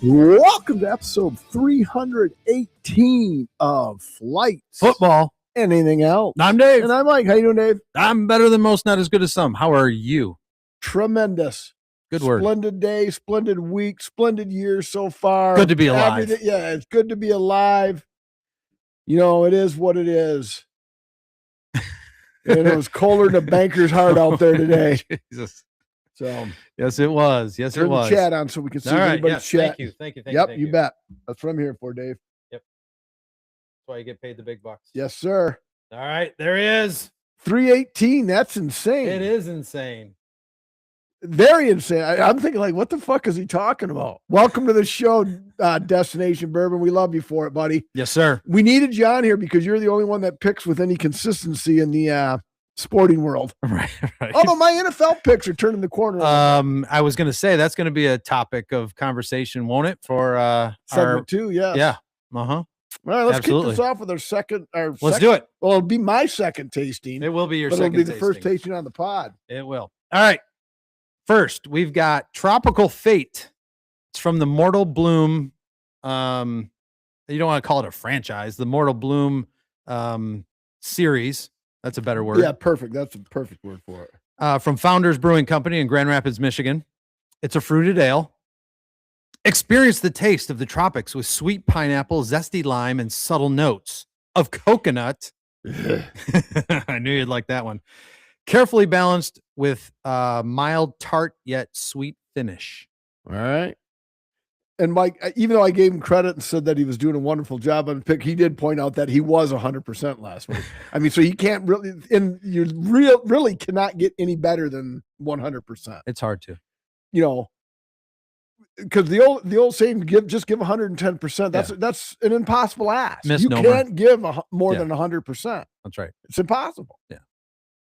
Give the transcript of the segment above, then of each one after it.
Welcome to episode 318 of Flights, Football, and anything else. I'm Dave. And I'm Mike. How you doing, Dave? I'm better than most, not as good as some. How are you? Tremendous. Good word. Splendid day, splendid week, splendid year so far. Good to be alive. Yeah, it's good to be alive. You know, it is what it is. And it was colder than a banker's heart out there today. Jesus. So yes, it was. Yes, turn it was. the chat on so we can see All right. everybody's Yes. chat. Thank you. Yep, you bet. That's what I'm here for, Dave. That's why you get paid the big bucks. Yes, sir. All right, there he is. 318. That's insane. It is insane. Very insane. I'm thinking, like, what the fuck is he talking about? Welcome to the show, Destination Bourbon. We love you for it, buddy. Yes, sir. We needed you on here because you're the only one that picks with any consistency in the sporting world. Right. Although my NFL picks are turning the corner. I was going to say that's going to be a topic of conversation, won't it? For segment 2, yes. Yeah. All right, let's Absolutely. kick this off with our second. Let's do it. Well, it'll be my second tasting. It will be your but second. It'll be the first tasting on the pod. It will. All right. First, we've got Tropical Fate. It's from the Mortal Bloom. You don't want to call it a franchise. The Mortal Bloom series. That's a better word. Yeah, perfect. That's a perfect word for it. From Founders Brewing Company in Grand Rapids, Michigan. It's a fruited ale. Experience the taste of the tropics with sweet pineapple, zesty lime, and subtle notes of coconut. I knew you'd like that one. Carefully balanced with mild tart yet sweet finish. All right. And Mike, even though I gave him credit and said that he was doing a wonderful job on the pick, he did point out that he was 100% last week. I mean, so you can't really, and you really cannot get any better than 100%. It's hard to, you know, because the old saying, just give 110%. That's an impossible ask. Misnomer. You can't give more than 100%. That's right. It's impossible. Yeah.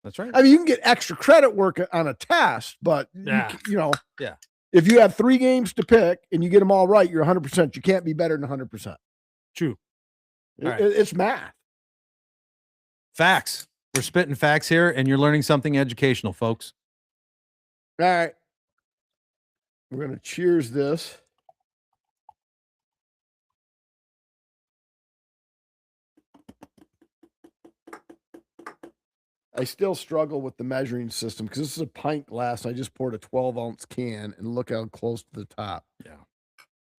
That's right. I mean, you can get extra credit work on a test, but you know, if you have 3 games to pick and you get them all right, you're 100%. You can't be better than 100%. True. It's math. Facts. We're spitting facts here, and you're learning something educational, folks. All right. We're going to cheers this. I still struggle with the measuring system because this is a pint glass. I just poured a 12-ounce can, and look how close to the top. Yeah.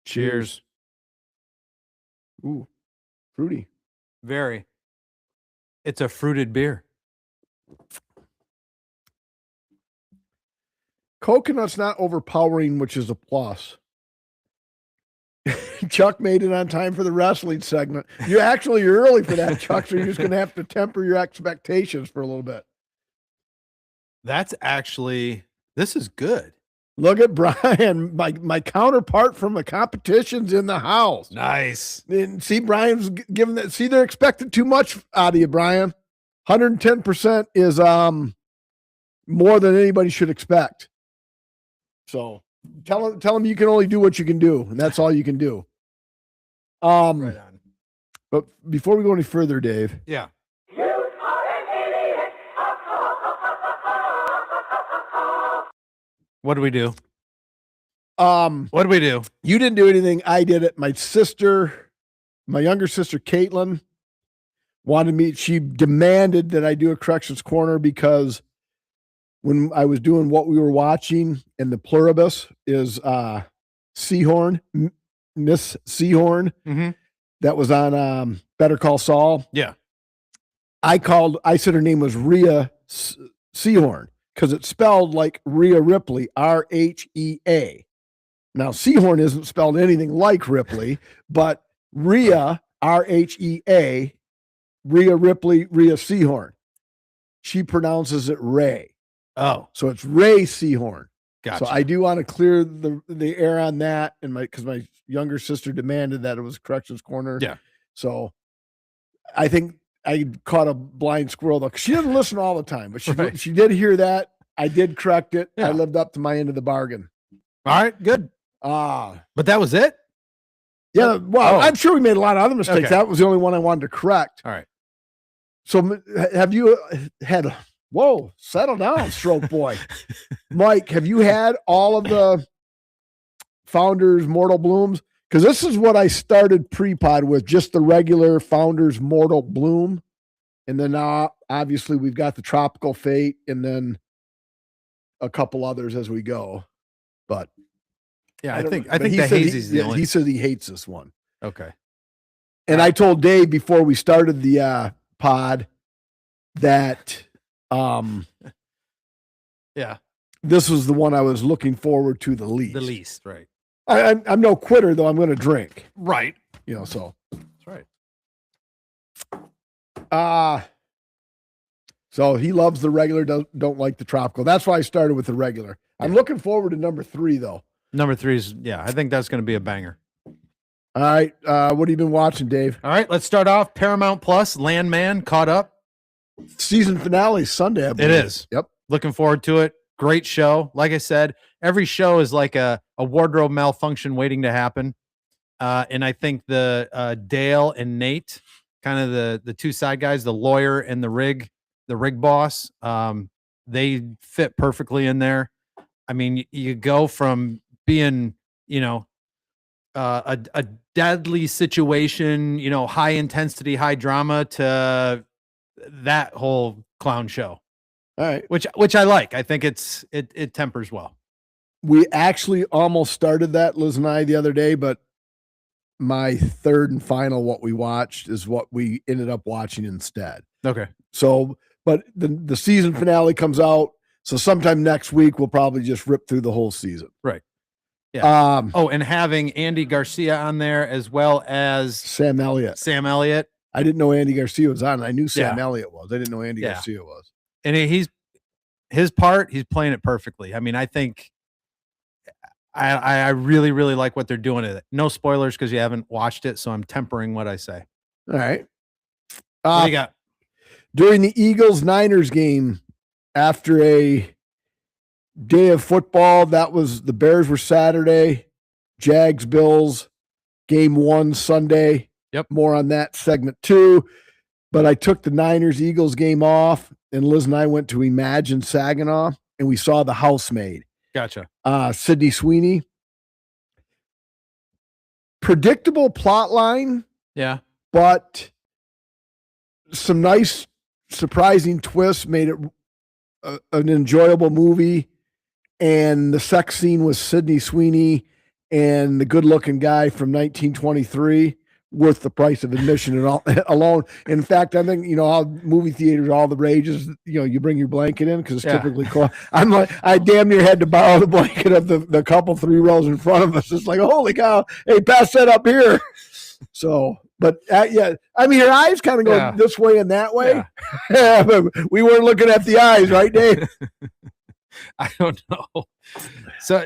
Cheers. Ooh, fruity. Very. It's a fruited beer. Coconut's not overpowering, which is a plus. Chuck made it on time for the wrestling segment. You're early for that, Chuck, so you're just going to have to temper your expectations for a little bit. This is good. Look at Brian, my counterpart from the competition's in the house. Nice. And see, Brian's giving that. See, they're expecting too much out of you, Brian. 110% is more than anybody should expect. So tell him you can only do what you can do, and that's all you can do. Right on. But before we go any further, Dave. Yeah. What do we do? What do we do? You didn't do anything. I did it. My younger sister, Caitlin, wanted me. She demanded that I do a corrections corner because when I was doing what we were watching in the pluribus is Seahorn, Miss Seahorn, that was on Better Call Saul. Yeah. I said her name was Rhea Seahorn because it's spelled like Rhea Ripley, R-H-E-A. Now, Seahorn isn't spelled anything like Ripley, but Rhea, R-H-E-A, Rhea Ripley, Rhea Seahorn. She pronounces it Ray. Oh. So it's Ray Seahorn. Gotcha. So I do want to clear the air on that, and because my younger sister demanded that it was corrections corner. Yeah. So I think I caught a blind squirrel though. 'Cause she doesn't listen all the time, but she did hear that. I did correct it. Yeah. I lived up to my end of the bargain. All right, good. But that was it? Yeah. Well, I'm sure we made a lot of other mistakes. Okay. That was the only one I wanted to correct. All right. So have you had, whoa, settle down, stroke boy. Mike, have you had all of the Founders Mortal Blooms, because this is what I started pre-pod with, just the regular Founders Mortal Bloom. And then now, obviously, we've got the Tropical Fate and then a couple others as we go. But yeah, I think but the hazy's the only. He said he hates this one. Okay. And I told Dave before we started the pod that yeah, this was the one I was looking forward to the least. The least, right. I'm no quitter, though. I'm going to drink. Right. So. That's right. So he loves the regular, don't like the tropical. That's why I started with the regular. I'm looking forward to number 3, though. Number 3 is, I think that's going to be a banger. All right. What have you been watching, Dave? All right, let's start off. Paramount Plus, Landman, caught up. Season finale Sunday, I believe. It is. Yep. Looking forward to it. Great show. Like I said, every show is like a wardrobe malfunction waiting to happen. And I think the Dale and Nate, kind of the two side guys, the lawyer and the rig boss, they fit perfectly in there. I mean, you go from being, a deadly situation, high intensity, high drama, to that whole clown show. All right. Which I like. I think it tempers well. We actually almost started that, Liz and I, the other day, but my third and final what we watched is what we ended up watching instead. Okay. So, but the season finale comes out, so sometime next week we'll probably just rip through the whole season. Right. Yeah. And having Andy Garcia on there as well as Sam Elliott. I didn't know Andy Garcia was on. I knew Sam Elliott was. I didn't know Andy Garcia was. And he's playing it perfectly. I mean, I think I really, really like what they're doing with it. No spoilers because you haven't watched it, so I'm tempering what I say. All right. What do you got? During the Eagles-Niners game, after a day of football, the Bears were Saturday, Jags-Bills, game 1 Sunday. Yep. More on that segment 2. But I took the Niners-Eagles game off, and Liz and I went to Imagine Saginaw, and we saw The Housemaid. Gotcha. Sydney Sweeney. Predictable plot line. Yeah. But some nice, surprising twists made it an enjoyable movie. And the sex scene with Sydney Sweeney and the good-looking guy from 1923 worth the price of admission and all alone. In fact, I think, all movie theaters, all the rages, you bring your blanket in because it's typically cold. I'm like, I damn near had to borrow the blanket of the couple 3 rows in front of us. It's like, holy cow, hey, pass that up here. So, but I mean, her eyes kind of go this way and that way. Yeah. But we weren't looking at the eyes, right, Dave? I don't know. So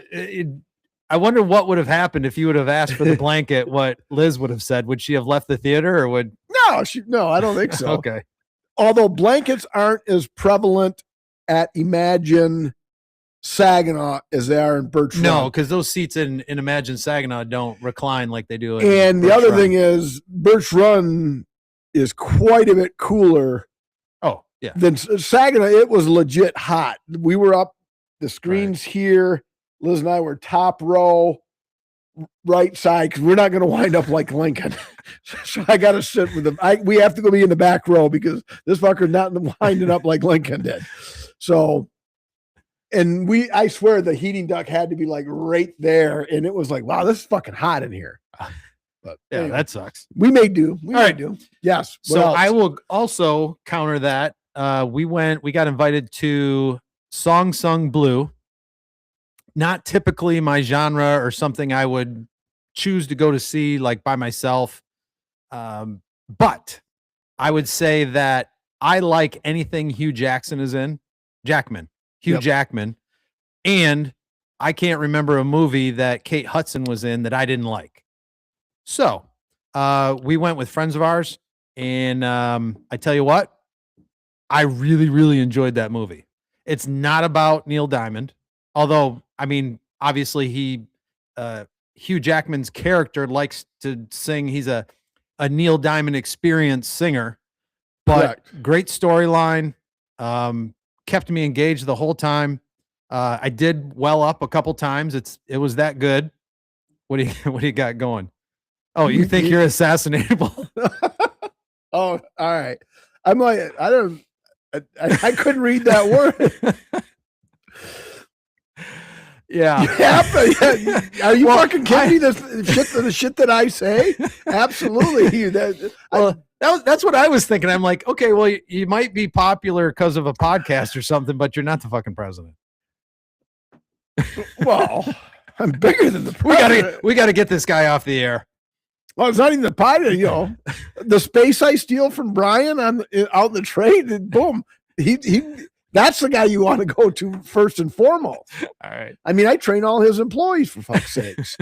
I wonder what would have happened if you would have asked for the blanket, what Liz would have said. Would she have left the theater or would? No, I don't think so. Okay. Although blankets aren't as prevalent at Imagine Saginaw as they are in Birch Run. No, because those seats in Imagine Saginaw don't recline like they do. And the other thing is Birch Run is quite a bit cooler. Oh, yeah. Than Saginaw. It was legit hot. We were up, the screen's here. Liz and I were top row, right side, because we're not going to wind up like Lincoln. So I got to sit with them. We have to go be in the back row because this fucker's not winding up like Lincoln did. So, and I swear the heating duct had to be like right there. And it was like, wow, this is fucking hot in here. But anyway, that sucks. We may do. Yes. So I will also counter that. We got invited to Song Sung Blue. Not typically my genre or something I would choose to go to see like by myself. But I would say that I like anything Hugh Jackman is in. Hugh Jackman. And I can't remember a movie that Kate Hudson was in that I didn't like. So we went with friends of ours. And I tell you what, I really, really enjoyed that movie. It's not about Neil Diamond. Although, I mean, obviously Hugh Jackman's character likes to sing. He's a Neil Diamond experienced singer, but great storyline. Kept me engaged the whole time. I did well up a couple times. It was that good. What do you got going? Oh, you think you're assassinatable? Oh, all right. I'm like, I couldn't read that word. Yeah. Are you fucking kidding me? The shit that I say? Absolutely. That's what I was thinking. I'm like, okay, well, you might be popular because of a podcast or something, but you're not the fucking president. Well, I'm bigger than the president. We gotta get this guy off the air. Well, it's not even the pilot, the space I steal from Brian out in the trade, and boom, that's the guy you want to go to first and foremost. All right. I mean, I train all his employees, for fuck's sakes.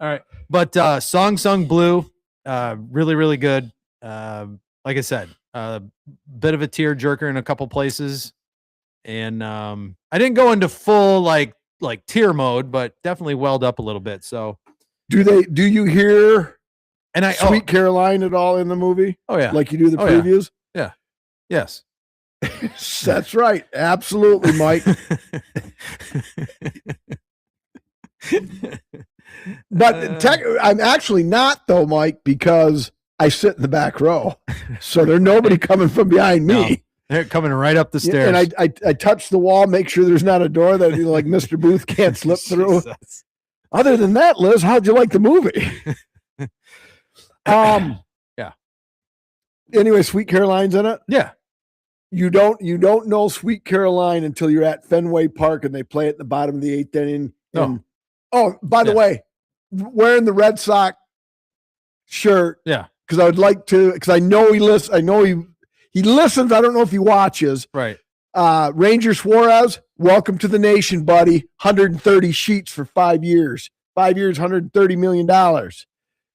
All right. But Song Sung Blue, really, really good. Like I said, bit of a tear jerker in a couple places. And I didn't go into full like tear mode, but definitely welled up a little bit. So do you hear and Sweet Caroline at all in the movie? Oh yeah. Like you do the previews? Yeah. Yes. That's right. Absolutely, Mike. But I'm actually not though, Mike, because I sit in the back row. So there's nobody coming from behind me. No, they're coming right up the stairs. And I touch the wall, make sure there's not a door that like Mr. Booth can't slip through. Jesus. Other than that, Liz, how'd you like the movie? Yeah. Anyway, Sweet Caroline's in it. Yeah. You don't know Sweet Caroline until you're at Fenway Park and they play it at the bottom of the 8th inning. By the way, wearing the Red Sox shirt. Yeah. Because I would like to, because I know he listens. I know he listens. I don't know if he watches. Right. Ranger Suarez, welcome to the nation, buddy. 130 sheets for 5 years. 5 years, $130 million.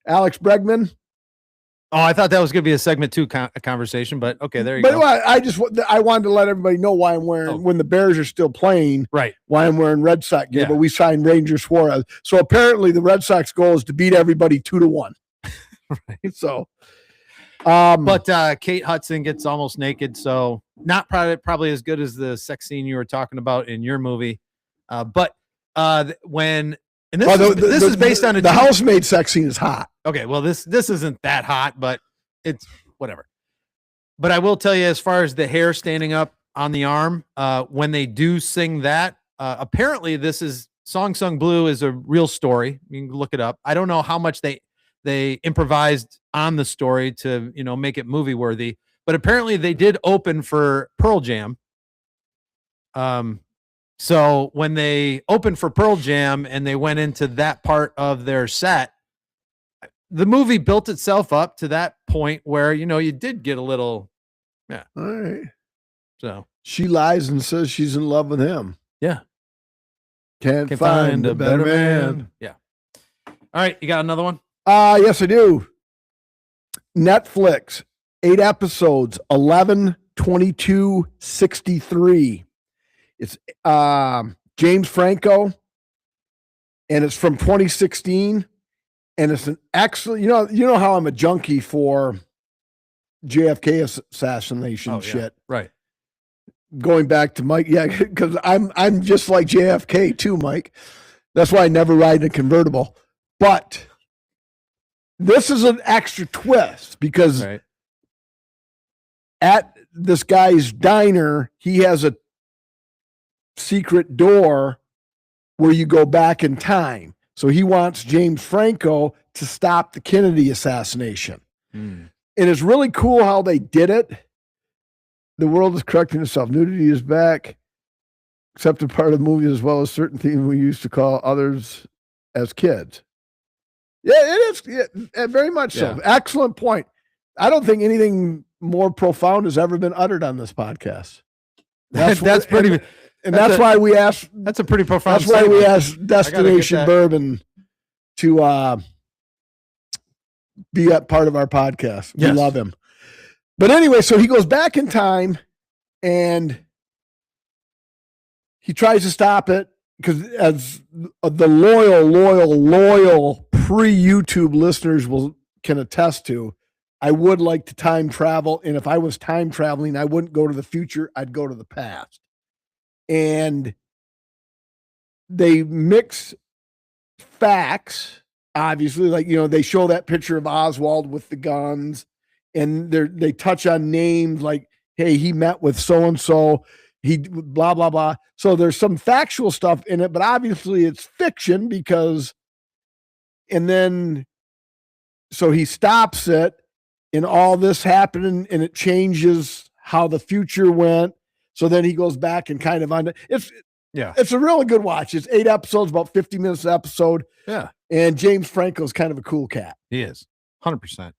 Alex Bregman. Oh, I thought that was going to be a segment 2 conversation, but okay, there you go. But I wanted to let everybody know why I'm wearing, when the Bears are still playing, right? Why I'm wearing Red Sox gear, but we signed Ranger Suarez. So apparently the Red Sox goal is to beat everybody 2-1. Right. So, but Kate Hudson gets almost naked, so not probably as good as the sex scene you were talking about in your movie. But when and this is based on the housemaid sex scene is hot. Okay, well this isn't that hot, but it's whatever. But I will tell you, as far as the hair standing up on the arm, when they do sing that, apparently this is Song Sung Blue is a real story. You can look it up. I don't know how much they improvised on the story to make it movie worthy, but apparently they did open for Pearl Jam. So when they opened for Pearl Jam and they went into that part of their set, the movie built itself up to that point where, you did get a little, yeah. All right. So she lies and says she's in love with him. Yeah. Can't find a better man. Yeah. All right. You got another one? Yes, I do. Netflix, 8 episodes, 11/22/63. It's James Franco, and it's from 2016, and it's an excellent. You know how I'm a junkie for JFK assassination shit, right? Going back to Mike, yeah, because I'm just like JFK too, Mike. That's why I never ride in a convertible. But this is an extra twist because at this guy's diner, he has a secret door where you go back in time. So he wants James Franco to stop the Kennedy assassination. And it's really cool how they did it. The world is correcting itself. Nudity is back, except a part of the movie as well as certain themes we used to call others as kids. Yeah, it is. Yeah, very much so. Excellent point. I don't think anything more profound has ever been uttered on this podcast. That's pretty. And that's why we asked. That's a pretty profound. That's why we asked Destination Bourbon to be a part of our podcast. We love him. But anyway, so he goes back in time and he tries to stop it because, as the loyal pre-YouTube listeners can attest to, I would like to time travel. And if I was time traveling, I wouldn't go to the future. I'd go to the past. And they mix facts, obviously, like, they show that picture of Oswald with the guns, and they touch on names like, hey, he met with so-and-so, he blah, blah, blah. So there's some factual stuff in it, but obviously it's fiction and then, so he stops it, and all this happening, and it changes how the future went. So then he goes back and kind of it's a really good watch. It's 8 episodes, about 50 minutes an episode. Yeah. And James Franco's kind of a cool cat. He is 100%.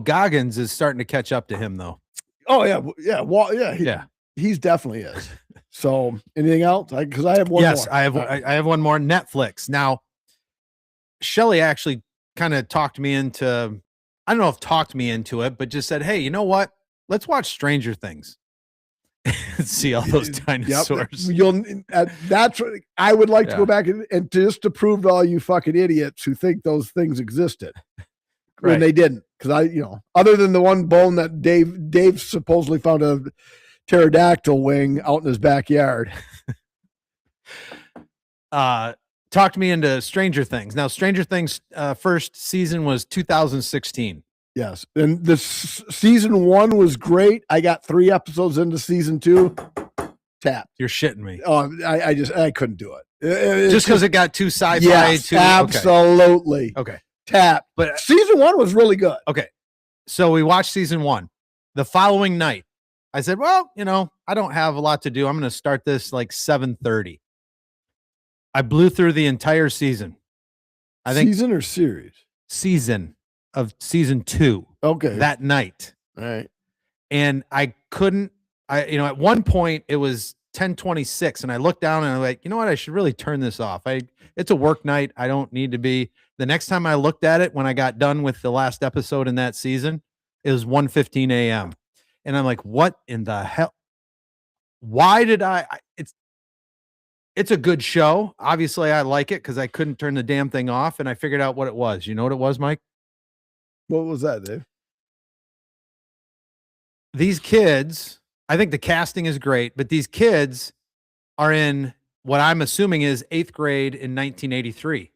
Goggins is starting to catch up to him though. Oh yeah. Yeah. Well, yeah. He's definitely is. So anything else? Cause I have one more. Yes, I have one more. Netflix. Now, Shelly actually kind of talked me into, I don't know if talked me into it, but just said, hey, you know what? Let's watch Stranger Things. See all those dinosaurs. That's what I would like to go back and just to prove to all you fucking idiots who think those things existed when they didn't. Because other than the one bone that Dave supposedly found a pterodactyl wing out in his backyard. Talked me into Stranger Things. Now, Stranger Things first season was 2016. Yes. And this season 1 was great. I got 3 episodes into season 2. Tapped. You're shitting me. Oh, I couldn't do it. Just because it got too sci-fi. Yes, absolutely. Okay. Tapped. But season 1 was really good. Okay. So we watched season 1. The following night, I said, well, I don't have a lot to do. I'm going to start this like 7:30. I blew through the entire season. I think season or series? Season of season 2. Okay. That night. All right. And I couldn't, at one point it was 10:26 and I looked down and I'm like, you know what? I should really turn this off. It's a work night. I don't need to be. The next time I looked at it, when I got done with the last episode in that season, it was 1:15 a.m. And I'm like, what in the hell? Why did it's a good show. Obviously I like it because I couldn't turn the damn thing off, and I figured out what it was. You know what it was, Mike? What was that, Dave? These kids, I think the casting is great, but these kids are in what I'm assuming is 8th grade in 1983.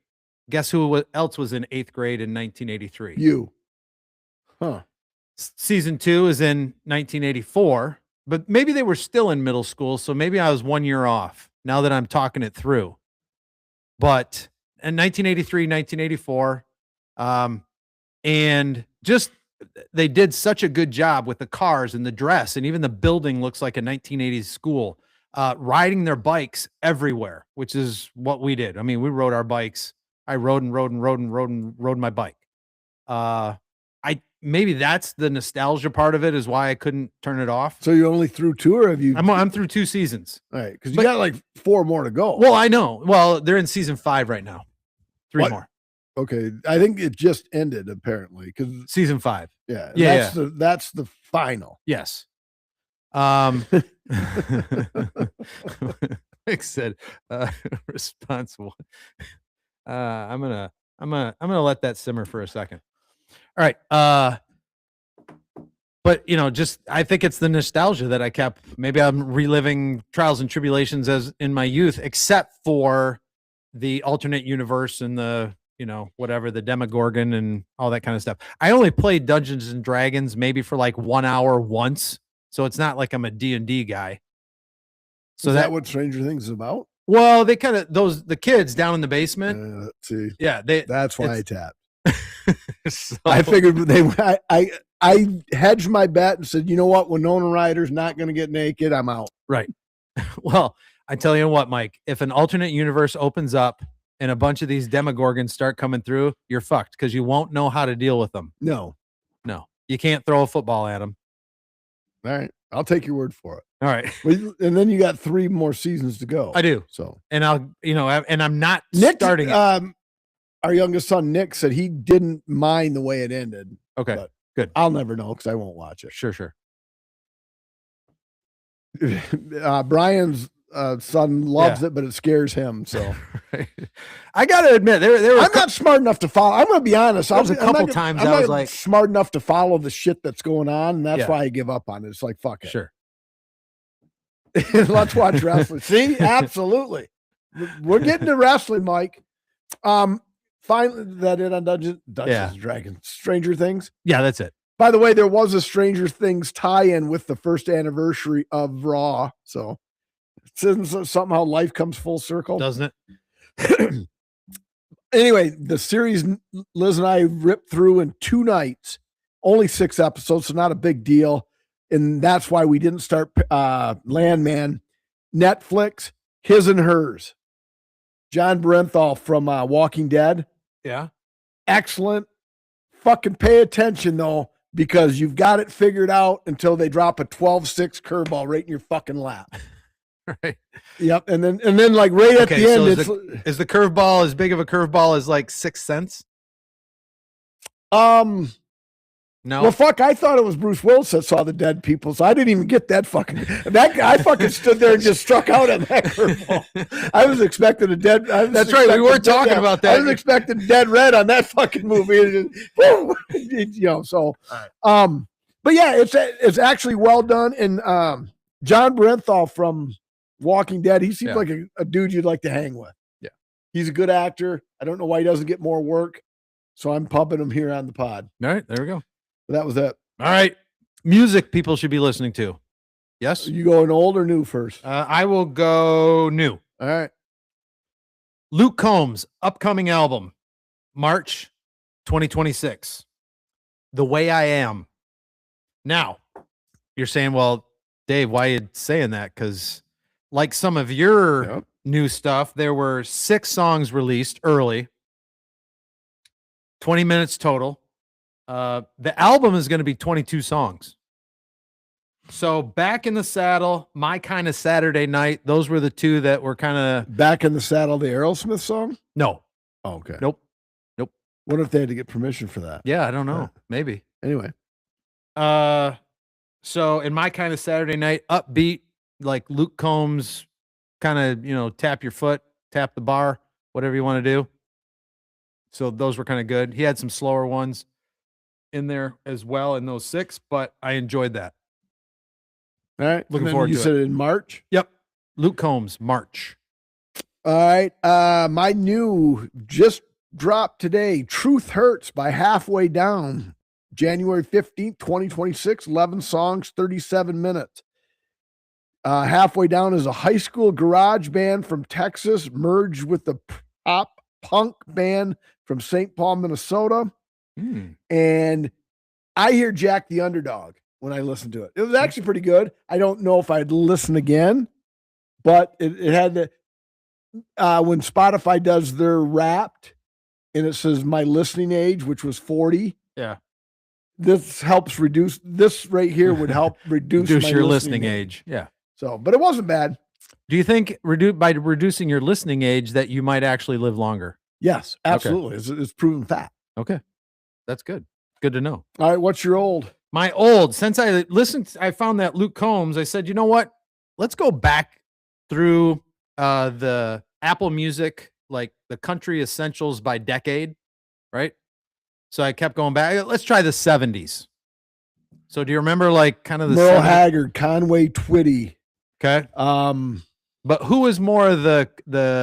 Guess who else was in 8th grade in 1983? You. Huh. Season 2 is in 1984, but maybe they were still in middle school, so maybe I was 1 year off now that I'm talking it through. But in 1983, 1984, and just they did such a good job with the cars and the dress, and even the building looks like a 1980s school. Riding their bikes everywhere, which is what we did. I mean, we rode our bikes. I rode my bike. Maybe that's the nostalgia part of it, is why I couldn't turn it off. So you only through 2, or have you? I'm through 2 seasons. All right, because you got like 4 more to go. Well, I know. Well, they're in season 5 right now. 3 more. Okay, I think it just ended apparently because season 5. Yeah, yeah. That's the final. Yes. Like said, responsible. I'm gonna let that simmer for a second. All right. But just I think it's the nostalgia that I kept. Maybe I'm reliving trials and tribulations as in my youth, except for the alternate universe and the whatever, the Demogorgon and all that kind of stuff. I only played Dungeons and Dragons maybe for like 1 hour once, so it's not like I'm a D&D guy. So is that what Stranger Things is about? Well, they kind of the kids down in the basement. Let's see. Yeah, that's why I tapped. So, I figured I hedged my bet and said, you know what, Winona Ryder's not going to get naked. I'm out. Right. Well, I tell you what, Mike, if an alternate universe opens up and a bunch of these Demogorgons start coming through, you're fucked because you won't know how to deal with them. No, you can't throw a football at them. All right. I'll take your word for it. All right. And then you got 3 more seasons to go. I do. So, and I'm not starting it. Our youngest son, Nick, said he didn't mind the way it ended. Okay, good. I'll never know because I won't watch it. Sure. Brian's son loves it, but it scares him. So right. I got to admit, I'm not smart enough to follow. I'm going to be honest. There was a couple times I was like smart enough to follow the shit that's going on, and that's why I give up on it. It's like, fuck it. Sure. Let's watch wrestling. See, absolutely. We're getting to wrestling, Mike. Finally, that it on Dungeons and Dragons, Stranger Things. Yeah, that's it. By the way, there was a Stranger Things tie-in with the first anniversary of Raw, so somehow life comes full circle, doesn't it? Anyway, the series Liz and I ripped through in 2 nights, only 6 episodes, so not a big deal, and that's why we didn't start Landman. Netflix, His and Hers, John Bernthal from Walking Dead. Yeah, excellent. Fucking pay attention though, because you've got it figured out until they drop a 12-6 curveball right in your fucking lap. Right. Yep. And then like right at the end, is the curveball as big of a curveball as like 6th Sense? No. Well, fuck, I thought it was Bruce Willis that saw the dead people, so I didn't even get that fucking. That guy fucking stood there and just struck out on that curveball. I was expecting a dead. That's right. We were talking about that. I was expecting Dead Red on that fucking movie. So, but yeah, it's actually well done. And John Bernthal from Walking Dead, he seems like a dude you'd like to hang with. Yeah, he's a good actor. I don't know why he doesn't get more work, so I'm pumping him here on the pod. All right, there we go. That was it. All right. Music people should be listening to. Yes? Are you going old or new first? I will go new. All right. Luke Combs' upcoming album, March 2026. The Way I Am. Now, you're saying, well, Dave, why are you saying that? Because like some of your new stuff, there were 6 songs released early, 20 minutes total. The album is going to be 22 songs. So Back in the Saddle, My Kind of Saturday Night, those were the 2 that were kind of... Back in the Saddle, the Aerosmith song? No. Oh, okay. Nope. What if they had to get permission for that? Yeah, I don't know. Maybe. Anyway. So in My Kind of Saturday Night, upbeat, like Luke Combs, kind of, tap your foot, tap the bar, whatever you want to do. So those were kind of good. He had some slower ones in there as well in those 6, but I enjoyed that. All right. Looking forward to it. You said it in March? Yep. Luke Combs, March. All right. My new just dropped today, Truth Hurts by Halfway Down, January 15th, 2026, 11 songs, 37 minutes. Halfway Down is a high school garage band from Texas merged with the pop punk band from St. Paul, Minnesota. And I hear Jack the Underdog when I listen to it. It was actually pretty good. I don't know if I'd listen again, but it had the when Spotify does their Wrapped and it says my listening age, which was 40. Yeah. This helps reduce this right here would help reduce your listening age. Yeah. So, but it wasn't bad. Do you think by reducing your listening age that you might actually live longer? Yes, absolutely. Okay. It's proven fact. Okay. That's good. Good to know. All right. What's your old? My old, since I found that Luke Combs, I said, you know what? Let's go back through the Apple Music, like the country essentials by decade, right? So I kept going back. Let's try the 70s. So do you remember like kind of the Merle Haggard, Conway Twitty? Okay. But who was more of the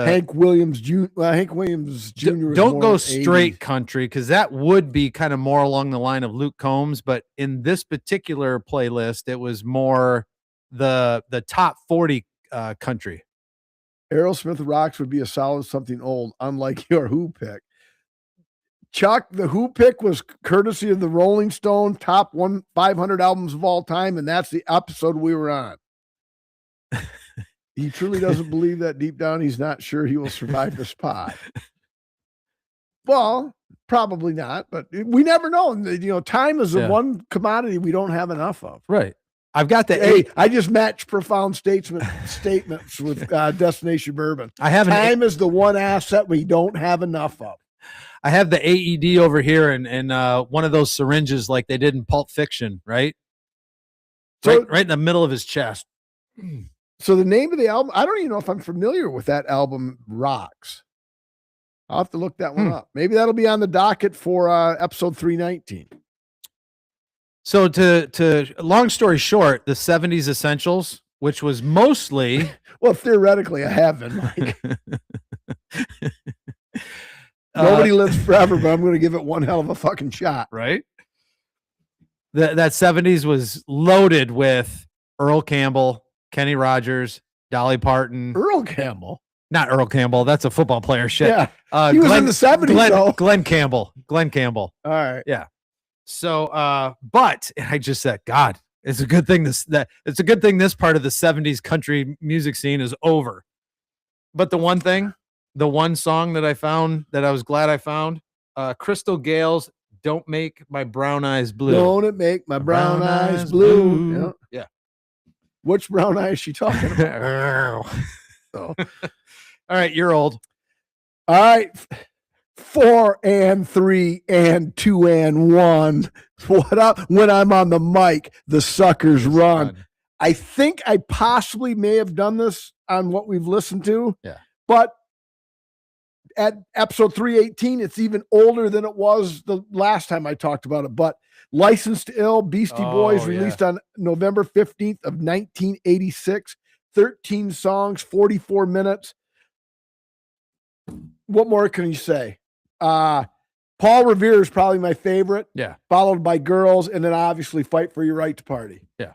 Hank Williams Jr. Hank Williams Jr. Don't go straight 80s country, because that would be kind of more along the line of Luke Combs. But in this particular playlist, it was more the top 40 country. Aerosmith Rocks would be a solid something old, unlike your Who pick. Chuck, the Who pick was courtesy of the Rolling Stone top 500 albums of all time, and that's the episode we were on. He truly doesn't believe that deep down he's not sure he will survive the spot. Well, probably not, but we never know. Time is the one commodity we don't have enough of. Right. I've got the I just matched profound statements with Destination Bourbon. Time is the one asset we don't have enough of. I have the AED over here and one of those syringes like they did in Pulp Fiction, right? So, right in the middle of his chest. So the name of the album, I don't even know if I'm familiar with that album, Rocks. I'll have to look that one up. Maybe that'll be on the docket for episode 319. So to long story short, the 70s Essentials, which was mostly... Well, theoretically, I have been, Mike. Nobody lives forever, but I'm going to give it one hell of a fucking shot. Right? That 70s was loaded with Earl Campbell, Kenny Rogers, Dolly Parton. Earl Campbell. Not Earl Campbell. That's a football player shit. Yeah. He was in the 70s, though. Glenn Campbell. Glenn Campbell. All right. Yeah. So, but I just said, God, it's a good thing it's a good thing this part of the 70s country music scene is over. But the one song that I found that I was glad I found, Crystal Gale's "Don't Make My Brown Eyes Blue." Don't it make my brown eyes blue? Yeah. Which brown eye is she talking about? All right, you're old. All right. 4 and 3 and 2 and 1. What up? When I'm on the mic, the suckers run. Fun. I think I possibly may have done this on what we've listened to. Yeah. But at episode 318, it's even older than it was the last time I talked about it. But Licensed to Ill, Beastie Boys, released on November 15th of 1986. 13 songs, 44 minutes. What more can you say? Paul Revere is probably my favorite. Yeah. Followed by Girls, and then obviously Fight for Your Right to Party. Yeah.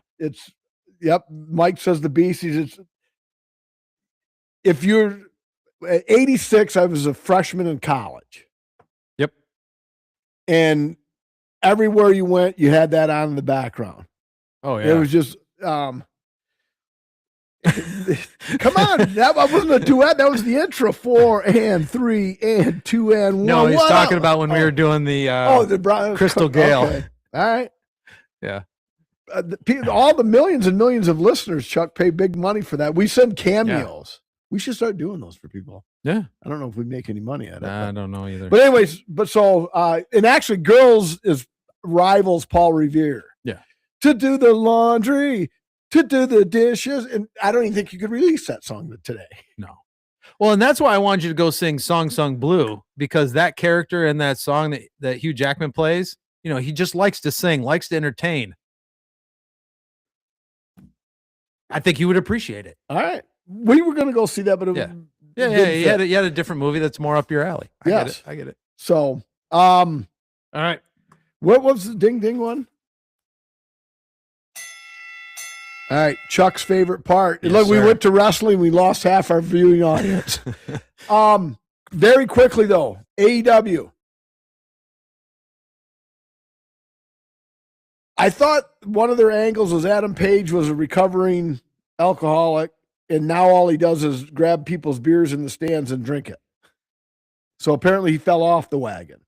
Mike says the Beasties. If you're at 86, I was a freshman in college. Yep. And everywhere you went, you had that on in the background. Oh, yeah. It was just, come on. That wasn't a duet. That was the intro. 4 and 3 and 2 and 1. No, he's talking about when we were doing the Crystal Gale. Okay. All right. Yeah. All the millions and millions of listeners, Chuck, pay big money for that. We send cameos. We should start doing those for people. Yeah. I don't know if we make any money at it. I don't know either. But anyways, and actually Girls is rivals Paul Revere. Yeah. To do the laundry, to do the dishes. And I don't even think you could release that song today. No. Well, and that's why I wanted you to go sing Song Sung Blue, because that character in that song that Hugh Jackman plays, he just likes to sing, likes to entertain. I think you would appreciate it. All right. We were going to go see that, but yeah. You had a different movie that's more up your alley. I get it. So, all right. What was the ding ding one? All right, Chuck's favorite part. Yes, Look, we sir. went to wrestling. We lost half our viewing audience. Very quickly though, AEW. I thought one of their angles was Adam Page was a recovering alcoholic, and now all he does is grab people's beers in the stands and drink it. So apparently he fell off the wagon.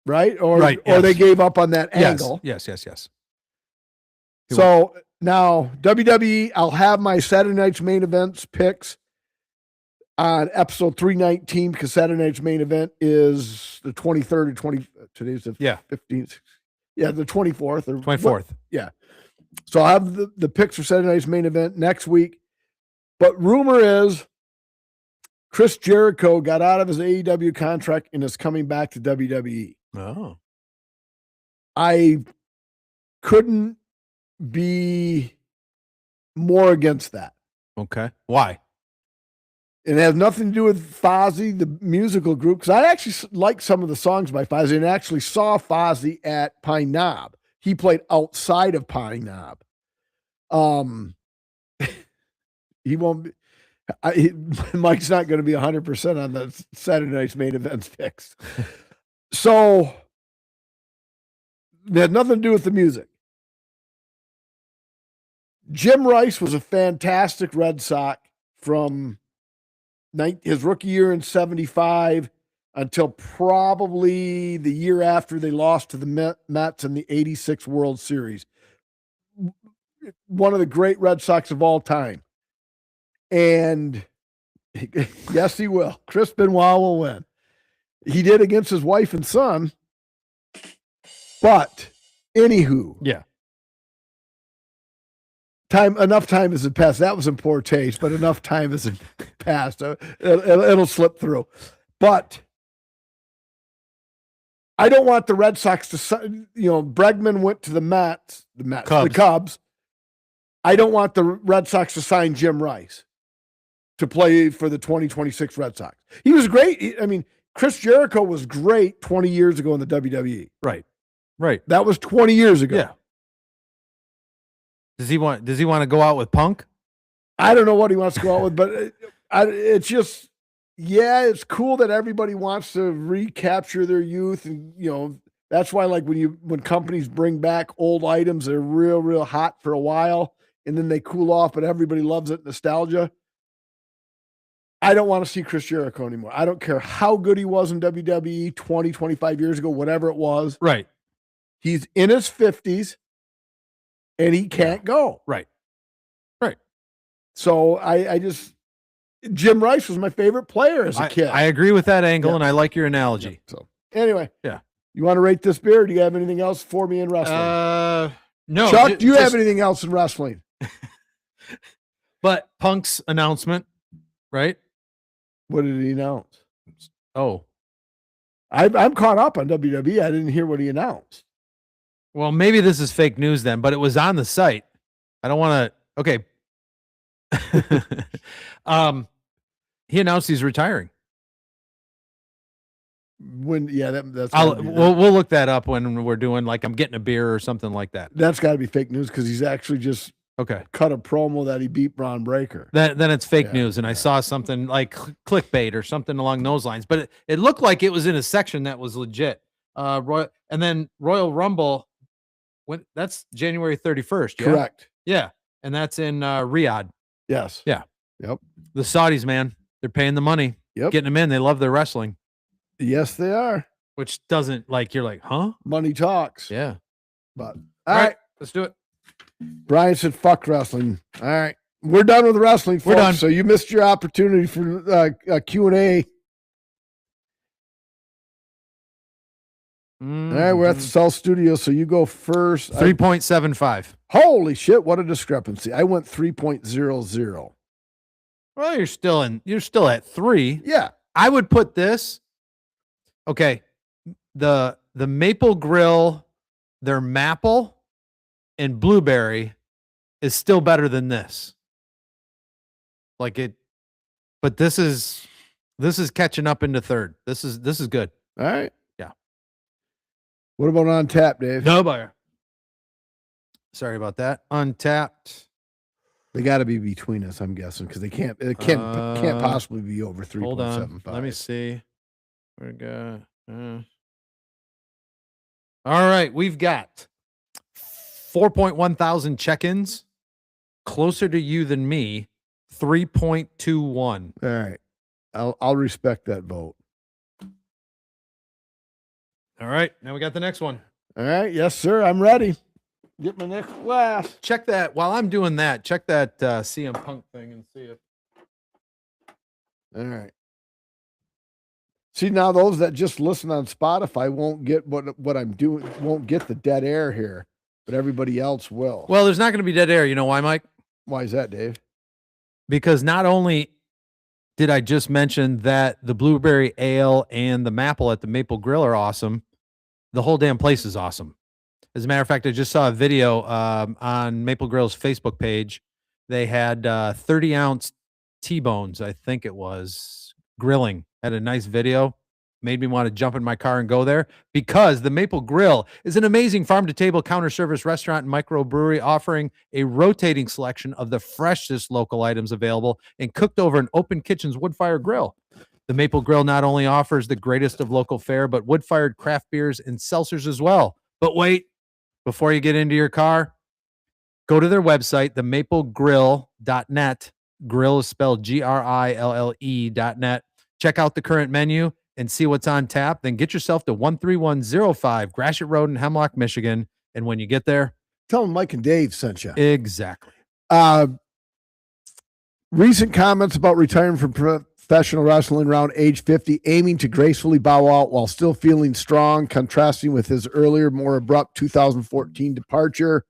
Right? Or they gave up on that angle. Yes. So now WWE, I'll have my Saturday night's main events picks on episode 319, because Saturday night's main event is the 23rd or 20. Today's the 15th. Yeah, the 24th or 24th. Yeah. So I'll have the picks for Saturday night's main event next week. But rumor is Chris Jericho got out of his AEW contract and is coming back to WWE. Oh. I couldn't be more against that. Okay. Why? It has nothing to do with Fozzy, the musical group, because I actually like some of the songs by Fozzy and actually saw Fozzy at Pine Knob. He played outside of Pine Knob. He won't be, Mike's not going to be 100% on the Saturday night's main events picks. So it had nothing to do with the music. Jim Rice was a fantastic Red Sox from his rookie year in 75 until probably the year after they lost to the Mets in the 86 World Series. One of the great Red Sox of all time. And yes, he will. Chris Benoit will win. He did against his wife and son. But anywho. Yeah. Enough time has passed. That was in poor taste, but enough time has passed. It'll slip through. But I don't want the Red Sox to, Bregman went to the Cubs. I don't want the Red Sox to sign Jim Rice. to play for the 2026 Red Sox. He was great. I mean, Chris Jericho was great 20 years ago in the WWE. Right. Right. That was 20 years ago. Yeah. Does he want to go out with Punk? I don't know what he wants to go out with, but it's just, yeah, it's cool that everybody wants to recapture their youth. And, you know, that's why, like, when companies bring back old items, they're real, real hot for a while and then they cool off, but everybody loves it. Nostalgia. I don't want to see Chris Jericho anymore. I don't care how good he was in WWE 20, 25 years ago, whatever it was. Right. He's in his 50s and he can't go. Right. Right. So I just, Jim Rice was my favorite player as a kid. I agree with that angle, and I like your analogy. Yeah. So anyway, yeah. You want to rate this beer? Do you have anything else for me in wrestling? No. Chuck, do you have anything else in wrestling? But Punk's announcement, right? What did he announce? Oh, I'm caught up on WWE. I didn't hear what he announced. Well, maybe this is fake news then, but it was on the site. I don't want to. Okay. He announced he's retiring. When? Yeah, that's. We'll look that up when we're doing, like, I'm getting a beer or something like that. That's got to be fake news because he's actually just cut a promo that he beat Braun Breaker. Then it's fake news, and I saw something like clickbait or something along those lines. But it looked like it was in a section that was legit. And then Royal Rumble. That's January 31st. Yeah? Correct. Yeah. And that's in Riyadh. Yes. Yeah. Yep. The Saudis, man, they're paying the money. Yep. Getting them in. They love their wrestling. Yes, they are. Which doesn't, like, you're like, huh? Money talks. Yeah. But all right. Let's do it. Brian said, fuck wrestling. All right. We're done with wrestling, folks. We're done. So you missed your opportunity for Q&A. Mm-hmm. All right, we're at the Cell Studio, so you go first. 3.75. Holy shit, what a discrepancy. I went 3.00. Well, you're still at 3. Yeah. I would put this. Okay. The Maple Grill, their Maple and Blueberry is still better than this. Like it, but this is catching up into third. This is good. All right. Yeah. What about on tap, Dave? No buyer. Sorry about that. Untapped. They got to be between us, I'm guessing, because it can't possibly be over 3.75. Hold on. Let me see. We got. All right, we've got 4.1 thousand check-ins. Closer to you than me. 3.21. All right, I'll respect that vote. All right, now we got the next one. All right, yes, sir. I'm ready. Get my next glass. Check that. While I'm doing that, check that CM Punk thing and see if. All right. See, now those that just listen on Spotify won't get what I'm doing, won't get the dead air here, but everybody else will. Well, there's not going to be dead air. You know why, Mike? Why is that, Dave? Because not only did I just mention that the Blueberry Ale and the Maple at the Maple Grill are awesome, the whole damn place is awesome. As a matter of fact, I just saw a video on Maple Grill's Facebook page. They had 30-ounce T-bones, I think it was, grilling. Had a nice video. Made me want to jump in my car and go there because the Maple Grill is an amazing farm-to-table counter service restaurant and microbrewery offering a rotating selection of the freshest local items available and cooked over an open kitchen's wood-fired grill. The Maple Grill not only offers the greatest of local fare, but wood-fired craft beers and seltzers as well. But wait. Before you get into your car, go to their website, themaplegrill.net. Grill is spelled GRILLE.net. Check out the current menu and see what's on tap. Then get yourself to 13105 Gratiot Road in Hemlock, Michigan. And when you get there, tell them Mike and Dave sent you. Exactly. Recent comments about retiring from professional wrestling around age 50, aiming to gracefully bow out while still feeling strong, contrasting with his earlier, more abrupt 2014 departure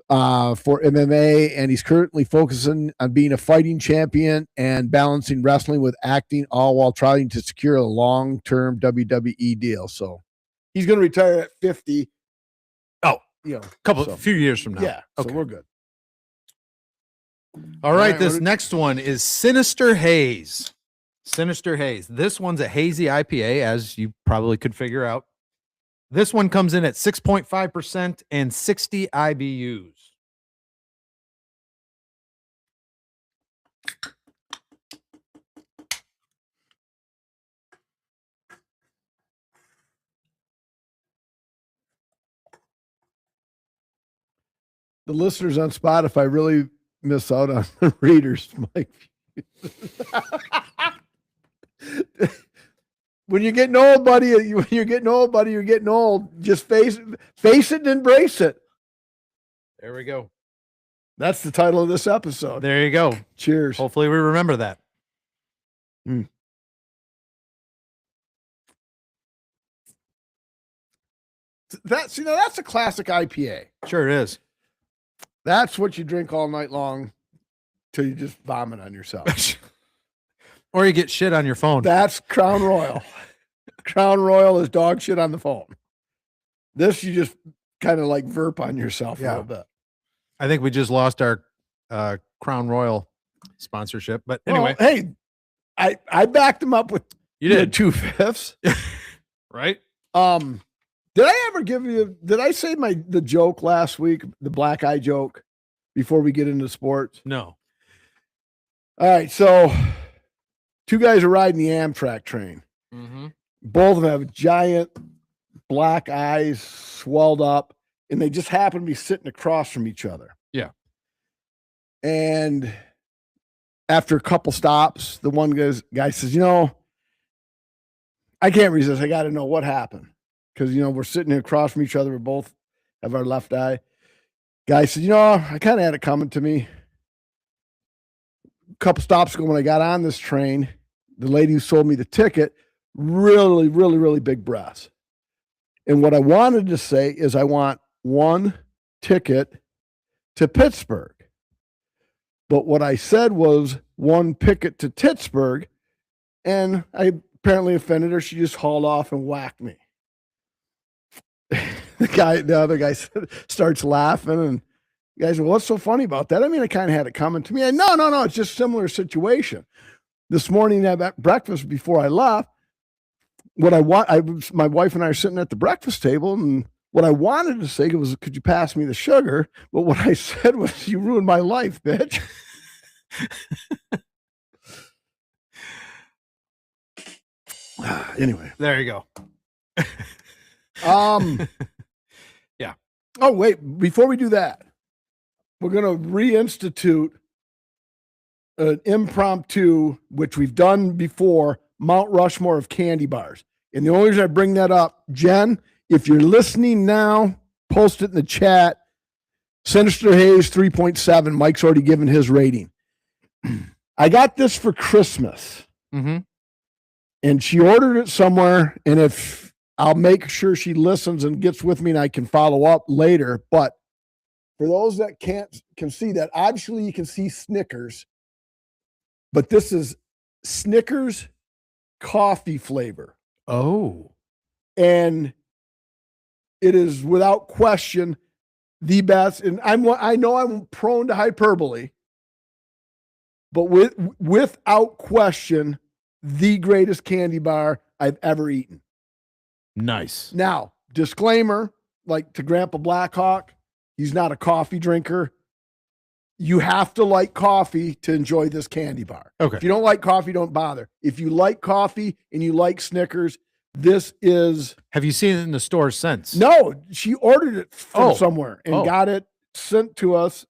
for MMA. And he's currently focusing on being a fighting champion and balancing wrestling with acting, all while trying to secure a long-term WWE deal. So he's going to retire at 50. Oh, you know, few years from now. Yeah. So we're good. All right, right, this what- next one is Sinister Haze. Sinister Haze. This one's a hazy IPA, as you probably could figure out. This one comes in at 6.5% and 60 IBUs. The listeners on Spotify really miss out on the readers, Mike. When you're getting old, buddy, you're getting old. Just face it and embrace it. There we go. That's the title of this episode. There you go. Cheers. Hopefully we remember that. That's a classic IPA. Sure it is. That's what you drink all night long till you just vomit on yourself. Or you get shit on your phone. That's Crown Royal. Crown Royal is dog shit on the phone. This you just kind of like verp on yourself a little bit. I think we just lost our Crown Royal sponsorship. But anyway. Well, hey, I backed them up with You did. 2/5. Right? Did I say the joke last week, the black eye joke, before we get into sports? No. All right, so two guys are riding the Amtrak train. Mm-hmm. Both of them have giant black eyes, swelled up, and they just happen to be sitting across from each other. Yeah. And after a couple stops, the one guy says, I can't resist. I got to know what happened. Because, we're sitting across from each other. We both have our left eye. Guy said, I kind of had it coming to me. A couple stops ago when I got on this train, the lady who sold me the ticket, really, really, really big breaths. And what I wanted to say is I want one ticket to Pittsburgh. But what I said was one ticket to Pittsburgh, and I apparently offended her. She just hauled off and whacked me. The other guy starts laughing, and the guy said, well, what's so funny about that? I mean, I kind of had it coming to me. No, it's just a similar situation. This morning at breakfast before I left, my wife and I are sitting at the breakfast table, and what I wanted to say was, could you pass me the sugar? But what I said was, you ruined my life, bitch. Anyway. There you go. Yeah. Oh, wait, before we do that, we're going to reinstitute an impromptu, which we've done before, Mount Rushmore of candy bars. And the only reason I bring that up, Jen, if you're listening now, post it in the chat. Sinister Haze 3.7. Mike's already given his rating. I got this for Christmas. Mm-hmm. And she ordered it somewhere. And if I'll make sure she listens and gets with me and I can follow up later. But for those that can see that, obviously you can see Snickers. But this is Snickers coffee flavor. Oh. And it is without question the best. And I know I'm prone to hyperbole, but without question, the greatest candy bar I've ever eaten. Nice. Now, disclaimer, like to Grandpa Blackhawk, he's not a coffee drinker. You have to like coffee to enjoy this candy bar. Okay. If you don't like coffee, don't bother. If you like coffee and you like Snickers, this is... Have you seen it in the stores since? No, she ordered it from somewhere and got it sent to us.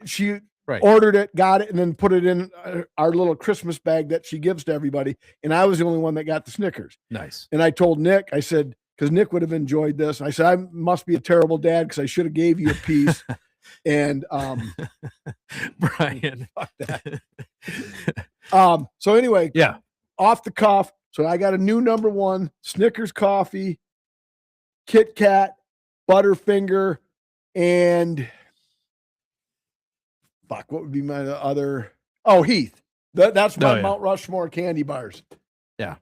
She ordered it, got it, and then put it in our little Christmas bag that she gives to everybody. And I was the only one that got the Snickers. Nice. And I told Nick, I said, because Nick would have enjoyed this. I said, I must be a terrible dad because I should have gave you a piece. And Brian, fuck that. So anyway, yeah, off the cuff. So I got a new number one, Snickers coffee, Kit Kat, Butterfinger, and fuck, what would be my other? Oh, Heath. That's my Mount Rushmore candy bars. Yeah.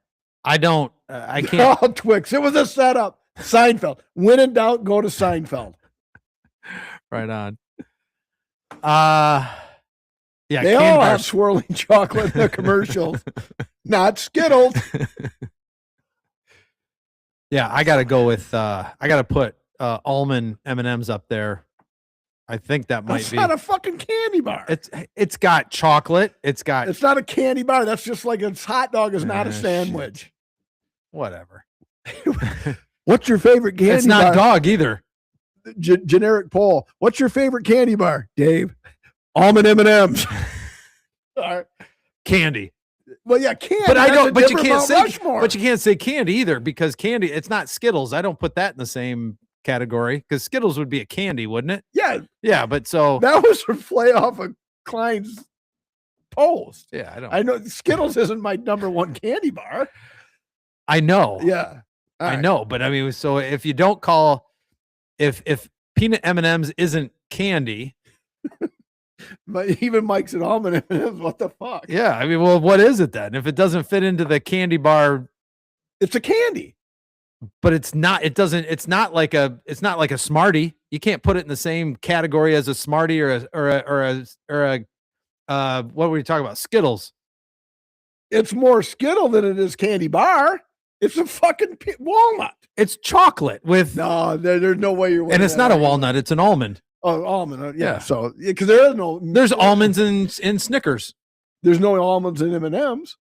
I can't. Oh, Twix. It was a setup. Seinfeld. When in doubt, go to Seinfeld. Right on. Yeah, They candy all bars. have swirling chocolate in the commercials. Not Skittles. Yeah, I gotta go with I gotta put almond M&Ms up there. I think that might That's be. not a fucking candy bar. It's got chocolate. It's not a candy bar. That's just like a hot dog is not a shit. sandwich. Whatever. What's your favorite candy bar? It's not dog either. Generic poll. What's your favorite candy bar, Dave? Almond M&Ms. Candy. Well, yeah, candy. But I don't. But you different can't Mount say. Rushmore. But you can't say candy either because candy. It's not Skittles. I don't put that in the same category because Skittles would be a candy, wouldn't it? Yeah. Yeah, but so That was a play off of Klein's post. yeah, I know Skittles isn't my number one candy bar. I know. Yeah. All I right. know, but I mean, so if you don't call if peanut M&Ms isn't candy, But even Mike's and almond M&Ms, what the fuck? yeah, I mean, well, what is it then? If it doesn't fit into the candy bar, It's a candy. but it's not. It doesn't. It's not like a Smartie. You can't put it in the same category as a Smartie or a what were we talking about? Skittles. It's more Skittle than it is candy bar. It's a fucking walnut. It's chocolate with No, there's no way you're. and it's not a walnut. It's an almond. Oh, almond. Yeah. Yeah. So because there is no. There's almonds in Snickers. There's no almonds in M&Ms.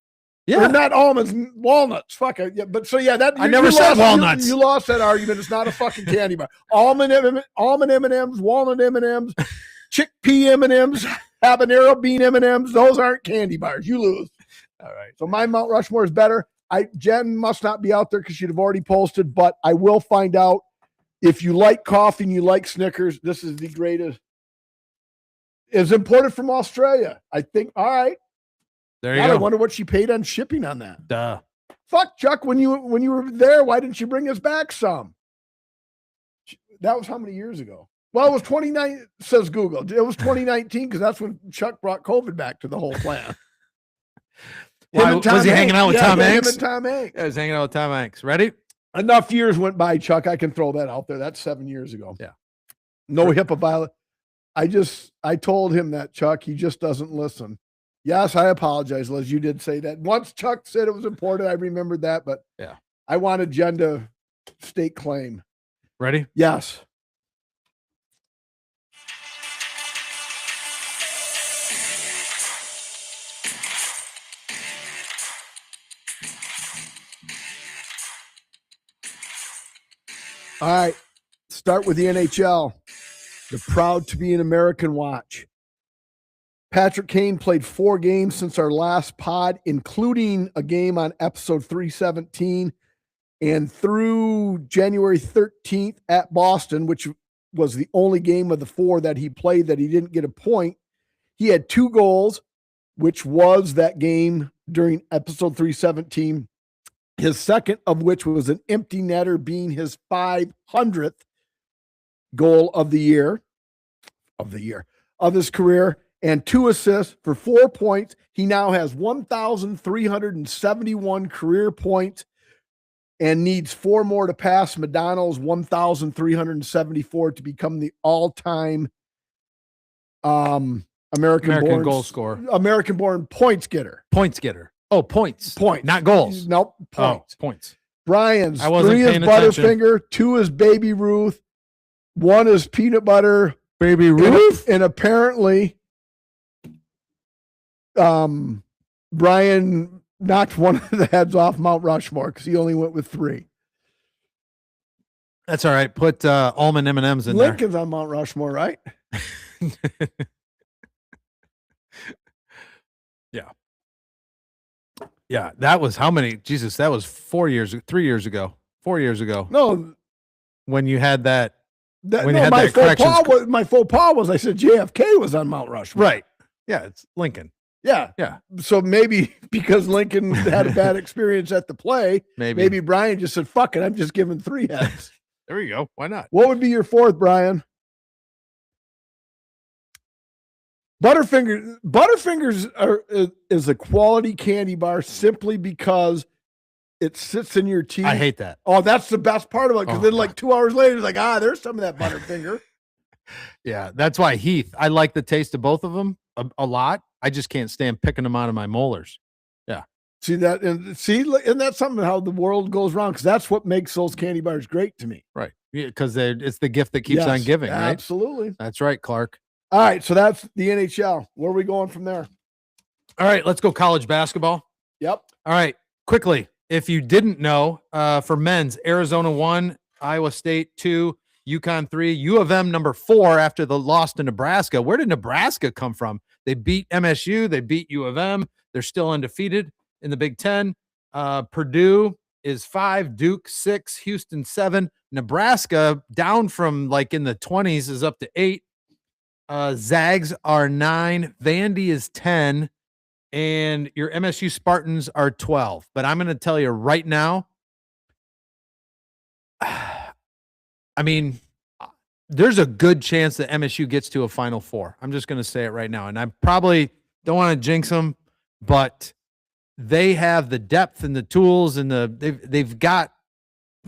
Yeah. They're not almonds, walnuts. Fuck it. Yeah, but so yeah, that I never said lost, walnuts. You lost that argument. It's not a fucking candy bar. Almond M&Ms, walnut M&Ms, chickpea M&Ms, habanero bean M&Ms. Those aren't candy bars. You lose. All right. So my Mount Rushmore is better. Jen must not be out there because she'd have already posted, but I will find out. If you like coffee and you like Snickers, this is the greatest. It's imported from Australia. I think. All right. There you God, go. I wonder what she paid on shipping on that. Duh. Fuck, Chuck. When you were there, why didn't you bring us back some? That was how many years ago? Well, it was 29. Says Google. It was 2019 because that's when Chuck brought COVID back to the whole plan. Why, was he hanging out with Tom Hanks? Him and Tom Hanks. Yeah, he was hanging out with Tom Hanks. Ready? Enough years went by, Chuck. I can throw that out there. That's 7 years ago. Yeah. No HIPAA violation. I told him that, Chuck. He just doesn't listen. Yes, I apologize, Liz. You did say that. Once Chuck said it was important, I remembered that, but yeah, I wanted Jen to state claim. Ready? Yes. All right. Start with the NHL. They're proud to be an American watch. Patrick Kane played 4 games since our last pod, including a game on episode 317. And through January 13th at Boston, which was the only game of the 4 that he played that he didn't get a point, he had 2 goals, which was that game during episode 317. His second of which was an empty netter, being his 500th goal of his career, and 2 assists for 4 points. He now has 1,371 career points and needs 4 more to pass Madonna's 1,374 to become the all-time American goal scorer, American-born points getter. Points getter. Oh, points, not goals. Nope, points. Oh, points. Brian's I wasn't 3 is paying attention. Butterfinger, 2 is Baby Ruth, 1 is Peanut Butter, Baby Ruth, and apparently, Brian knocked one of the heads off Mount Rushmore because he only went with 3. That's all right. Put almond M&Ms in Lincoln's on Mount Rushmore, right? there. Yeah. Yeah, that was how many? Jesus, that was 3 years ago. 4 years ago. No, When you had that. When no, you had my that faux corrections. pas was my faux pas was I said JFK was on Mount Rushmore. Right. Yeah, it's Lincoln. Yeah. Yeah. So maybe because Lincoln had a bad experience at the play, maybe Brian just said, fuck it, I'm just giving 3 heads. There you go. Why not? What would be your 4th, Brian? Butterfingers is a quality candy bar simply because it sits in your teeth. I hate that. Oh, that's the best part of it. Because Oh, then like 2 hours later, it's like, there's some of that Butterfinger. Yeah, that's why Heath. I like the taste of both of them a lot. I just can't stand picking them out of my molars. See that, and that's something how the world goes wrong, because that's what makes those candy bars great to me. Right. Because it's the gift that keeps on giving, right? Absolutely. That's right, Clark. All right, so that's the NHL. Where are we going from there? All right, let's go college basketball. Yep. All right, quickly. If you didn't know, for men's, Arizona 1, Iowa State 2, UConn 3, U of M number 4 after the loss to Nebraska. Where did Nebraska come from? They beat MSU. They beat U of M. They're still undefeated in the Big Ten. Purdue is 5, Duke 6, Houston 7. Nebraska down from like in the 20s is up to 8. Zags are 9. Vandy is 10. And your MSU Spartans are 12. But I'm going to tell you right now, I mean, there's a good chance that MSU gets to a Final Four. I'm just going to say it right now. And I probably don't want to jinx them, but they have the depth and the tools and they've got,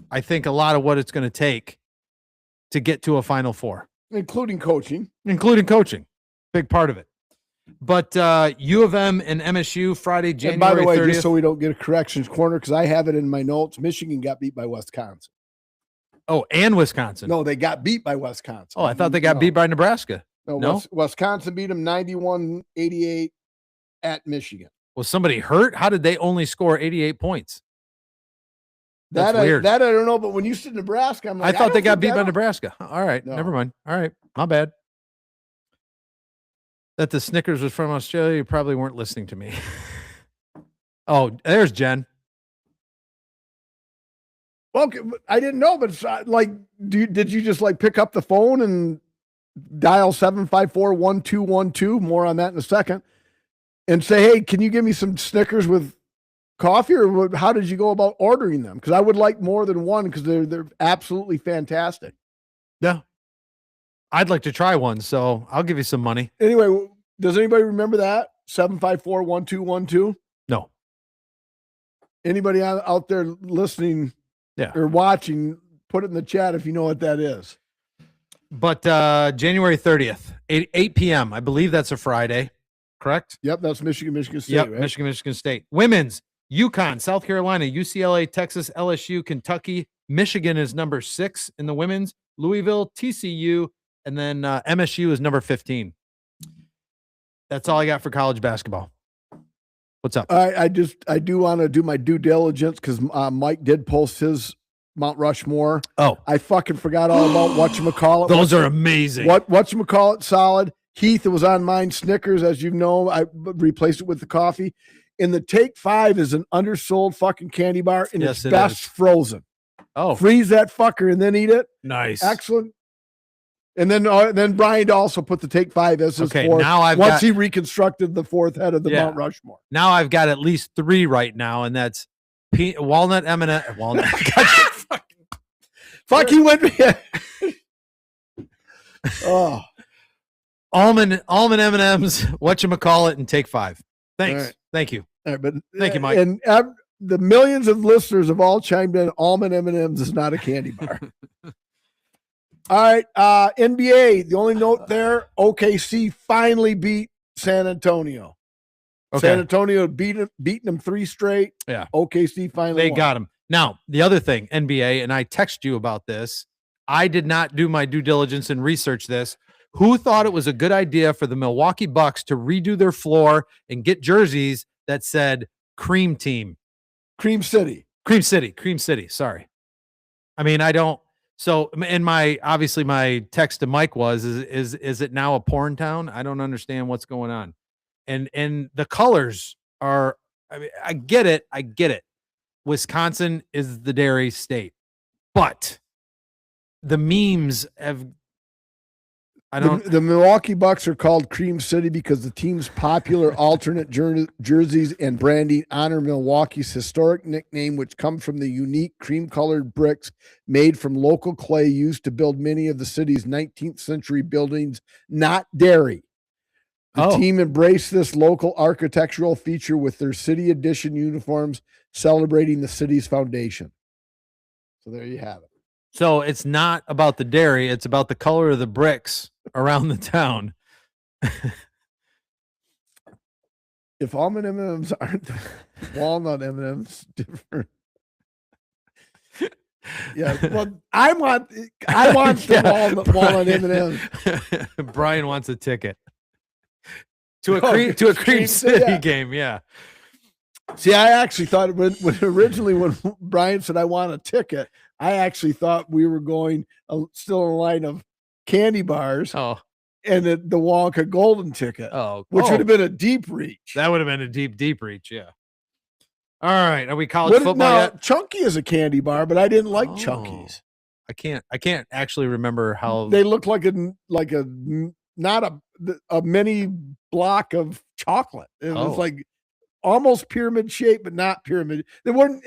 I think, a lot of what it's going to take to get to a Final Four. Including coaching. Big part of it. But U of M and MSU Friday, January 30th. And by the way, just so we don't get a corrections corner, because I have it in my notes, Michigan got beat by Wisconsin. Oh, and Wisconsin. No, they got beat by Wisconsin. Oh, I thought they got beat by Nebraska. No? Wisconsin beat them 91-88 at Michigan. Was somebody hurt? How did they only score 88 points? That's weird. That I don't know, but when you said Nebraska, I'm like, I thought they got beat by Nebraska. All right, never mind. All right, my bad. That the Snickers was from Australia, you probably weren't listening to me. Oh, there's Jen. Well, I didn't know, but like, did you just like pick up the phone and dial 754-1212? More on that in a second. And say, hey, can you give me some Snickers with coffee, or how did you go about ordering them? Because I would like more than one, because they're absolutely fantastic. Yeah, I'd like to try one, so I'll give you some money. Anyway, does anybody remember that? 754-1212? No. Anybody out there listening or watching, put it in the chat if you know what that is. But January 30th, 8 p.m., I believe that's a Friday, correct? Yep, that's Michigan State, yep, right? Michigan State. Women's, UConn, South Carolina, UCLA, Texas, LSU, Kentucky. Michigan is number 6 in the women's. Louisville, TCU, and then MSU is number 15. That's all I got for college basketball. What's up? I do want to do my due diligence, because Mike did post his Mount Rushmore. Oh, I fucking forgot all about whatchamacallit. Those are amazing. Whatchamacallit, solid. Heath, it was on mine. Snickers, as you know, I replaced it with the coffee. And the Take 5 is an undersold fucking candy bar, and it's best frozen. Oh, freeze that fucker and then eat it. Nice, excellent. And then Brian also put the Take 5 as his fourth. Now once he reconstructed the fourth head of the Mount Rushmore. Now I've got at least 3 right now, and that's walnut M&M. Walnut. Fuck, he went. Oh, almond M&Ms. Whatchamacallit, and Take 5. Thanks. Right. Thank you. Right, but thank you, Mike. And the millions of listeners have all chimed in. Almond M&Ms is not a candy bar. All right, NBA. The only note there: OKC finally beat San Antonio. Okay. San Antonio beating them 3 straight. Yeah. OKC finally won. Got him. Now, the other thing, NBA, and I text you about this. I did not do my due diligence and research this. Who thought it was a good idea for the Milwaukee Bucks to redo their floor and get jerseys that said Cream Team? Cream City. Sorry. I mean, I don't. So, and my text to Mike was, is it now a porn town? I don't understand what's going on. And the colors are, I mean, I get it. Wisconsin is the dairy state, but the memes have, The Milwaukee Bucks are called Cream City because the team's popular alternate jerseys and branding honor Milwaukee's historic nickname, which comes from the unique cream-colored bricks made from local clay used to build many of the city's 19th century buildings, not dairy. The team embraced this local architectural feature with their city edition uniforms celebrating the city's foundation. So there you have it. So it's not about the dairy, it's about the color of the bricks around the town. if almond M&Ms aren't walnut M&Ms different. Yeah, well, I want the walnut M&Ms. Brian wants a ticket to a Cream City game. Yeah. See, I actually thought when Brian said I want a ticket, I actually thought we were going still in a line of candy bars. Oh. And the Wonka golden ticket, which would have been a deep reach. That would have been a deep reach, yeah. All right, are we college football yet? Chunky is a candy bar, but I didn't like Chunkies. I can't actually remember how they look like a mini block of chocolate. It was like almost pyramid shaped, but not pyramid. They weren't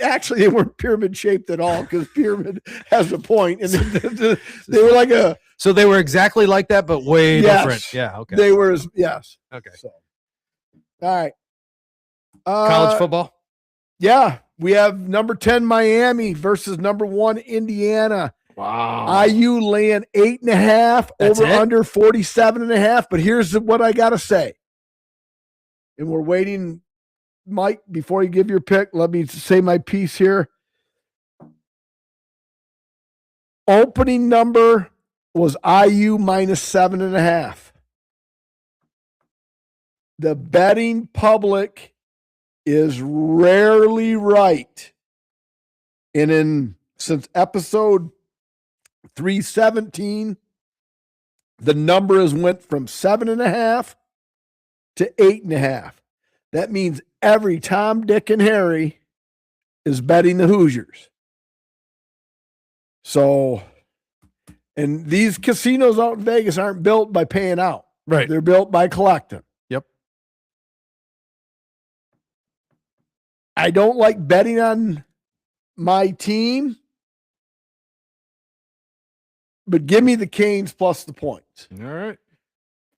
pyramid shaped at all because pyramid has a point, and they were like a. So they were exactly like that, but way different. Yeah. Okay. They were. Yes. Okay. So, all right. College football. Yeah, we have number 10 Miami versus number 1 Indiana. Wow. IU laying 8.5 over under 47.5. But here's what I got to say. And we're waiting, Mike, before you give your pick, let me say my piece here. Opening number was IU minus 7.5. The betting public is rarely right. And since episode 317, the number has went from 7.5 to 8.5. That means every Tom, Dick, and Harry is betting the Hoosiers. So, and these casinos out in Vegas aren't built by paying out. Right. They're built by collecting. Yep. I don't like betting on my team, but give me the Canes plus the points. All right.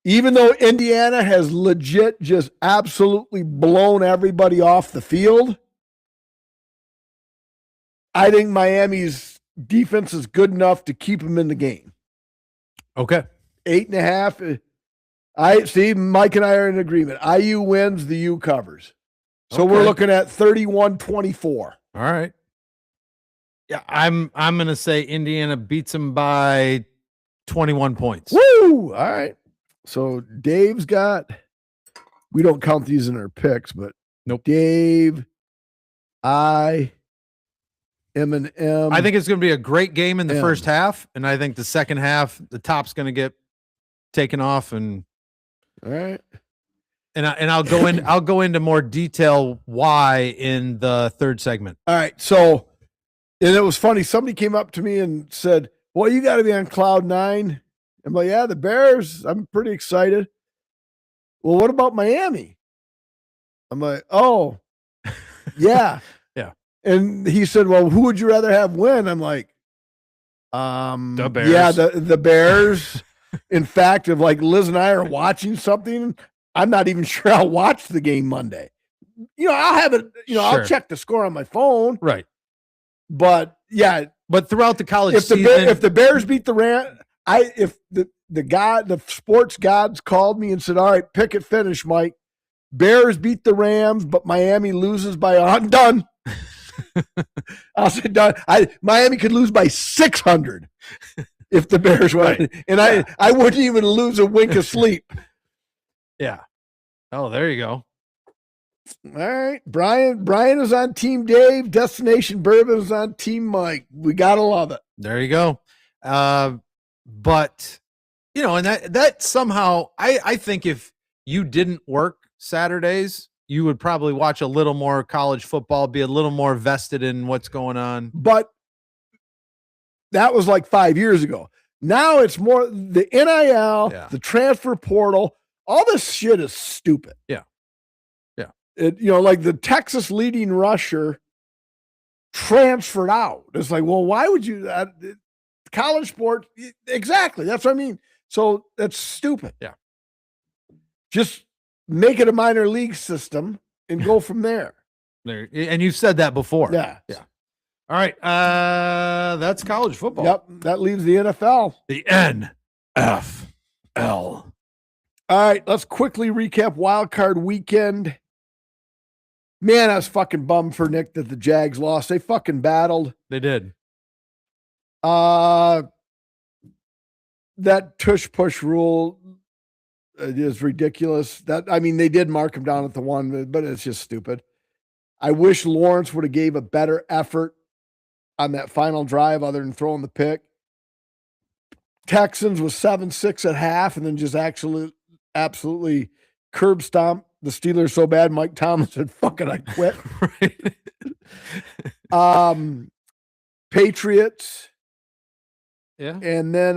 Even though Indiana has legit just absolutely blown everybody off the field, I think Miami's defense is good enough to keep them in the game. Okay. 8.5. I see Mike and I are in agreement. IU wins, the U covers. So we're looking at 31-24. All right. Yeah, I'm going to say Indiana beats them by 21 points. Woo! All right. So Dave's got, we don't count these in our picks, but nope. Dave, M&M. I think it's going to be a great game in the first half, and I think the second half, the top's going to get taken off. And all right. And I'll go into more detail why in the third segment. All right. So, and it was funny. Somebody came up to me and said, "Well, you got to be on cloud 9." I'm like, "Yeah, the Bears. I'm pretty excited." Well, what about Miami? I'm like, "Oh, yeah, yeah." And he said, "Well, who would you rather have win?" I'm like, the Bears. Yeah, the Bears." In fact, if like Liz and I are watching something, I'm not even sure I'll watch the game Monday. I'll have it, sure. I'll check the score on my phone. Right. But yeah. But throughout the college season. If the Bears beat the Rams, if the sports gods called me and said, "All right, pick it finish, Mike. Bears beat the Rams, but Miami loses by I'm done." I'll say done. Miami could lose by 600 if the Bears win. Right. And I wouldn't even lose a wink of sleep. Yeah. Oh, there you go. All right. Brian is on Team Dave. Destination Bourbon is on Team Mike. We got to love it. There you go. But, and that somehow, I think if you didn't work Saturdays, you would probably watch a little more college football, be a little more vested in what's going on. But that was like 5 years ago. Now it's more the NIL, the transfer portal. All this shit is stupid. Yeah. Yeah. Like the Texas leading rusher transferred out. It's like, well, why would you college sport? Exactly. That's what I mean. So that's stupid. Yeah. Just make it a minor league system and go from there. And you've said that before. Yeah. Yeah. All right. That's college football. Yep. That leaves the NFL. The NFL. All right, let's quickly recap Wild Card Weekend. Man, I was fucking bummed for Nick that the Jags lost. They fucking battled. They did. That tush push rule is ridiculous. They did mark him down at the 1, but it's just stupid. I wish Lawrence would have gave a better effort on that final drive other than throwing the pick. Texans was 7-6 at half and then just absolutely curb stomp the Steelers so bad Mike Thomas said, fuck it, I quit. Right. Patriots. Yeah. And then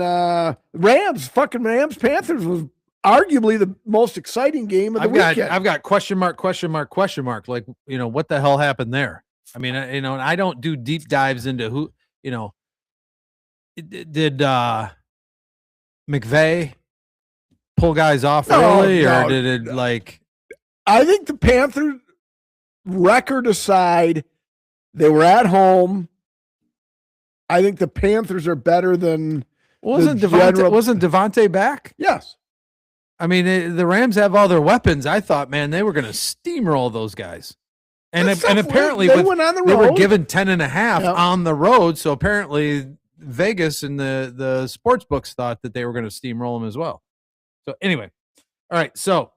Rams, Panthers was arguably the most exciting game of the weekend. I've got question mark. Like, what the hell happened there? I mean, and I don't do deep dives into who, did McVay pull guys off early or did it like? I think the Panthers, record aside, they were at home. I think the Panthers are better than wasn't Devontae back? Yes. I mean, the Rams have all their weapons. I thought, man, they were going to steamroll those guys. And apparently they went on the road. They were given 10.5 on the road. So apparently Vegas and the sports books thought that they were going to steamroll them as well. So anyway, all right. So,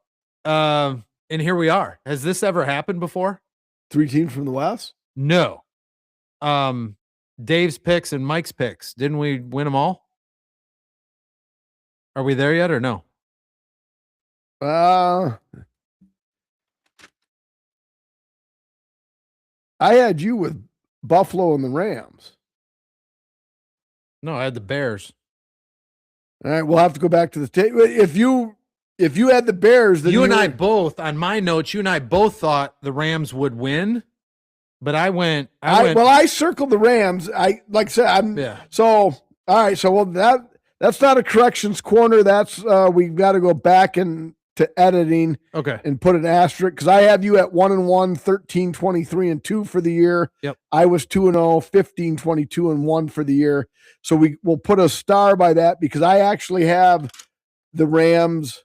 and here we are. Has this ever happened before? 3 teams from the West? No. Dave's picks and Mike's picks. Didn't we win them all? Are we there yet or no? I had you with Buffalo and the Rams. No, I had the Bears. All right, we'll have to go back to the tape. If you had the Bears, then I both on my notes. You and I both thought the Rams would win, but I circled the Rams. So all right. So that's not a corrections corner. That's we've got to go back and to editing. Okay. And put an asterisk because I have you at 1-1, 13, 23-2 for the year. Yep. I was 2-0, 15, 22-1 for the year. So we'll put a star by that because I actually have the Rams.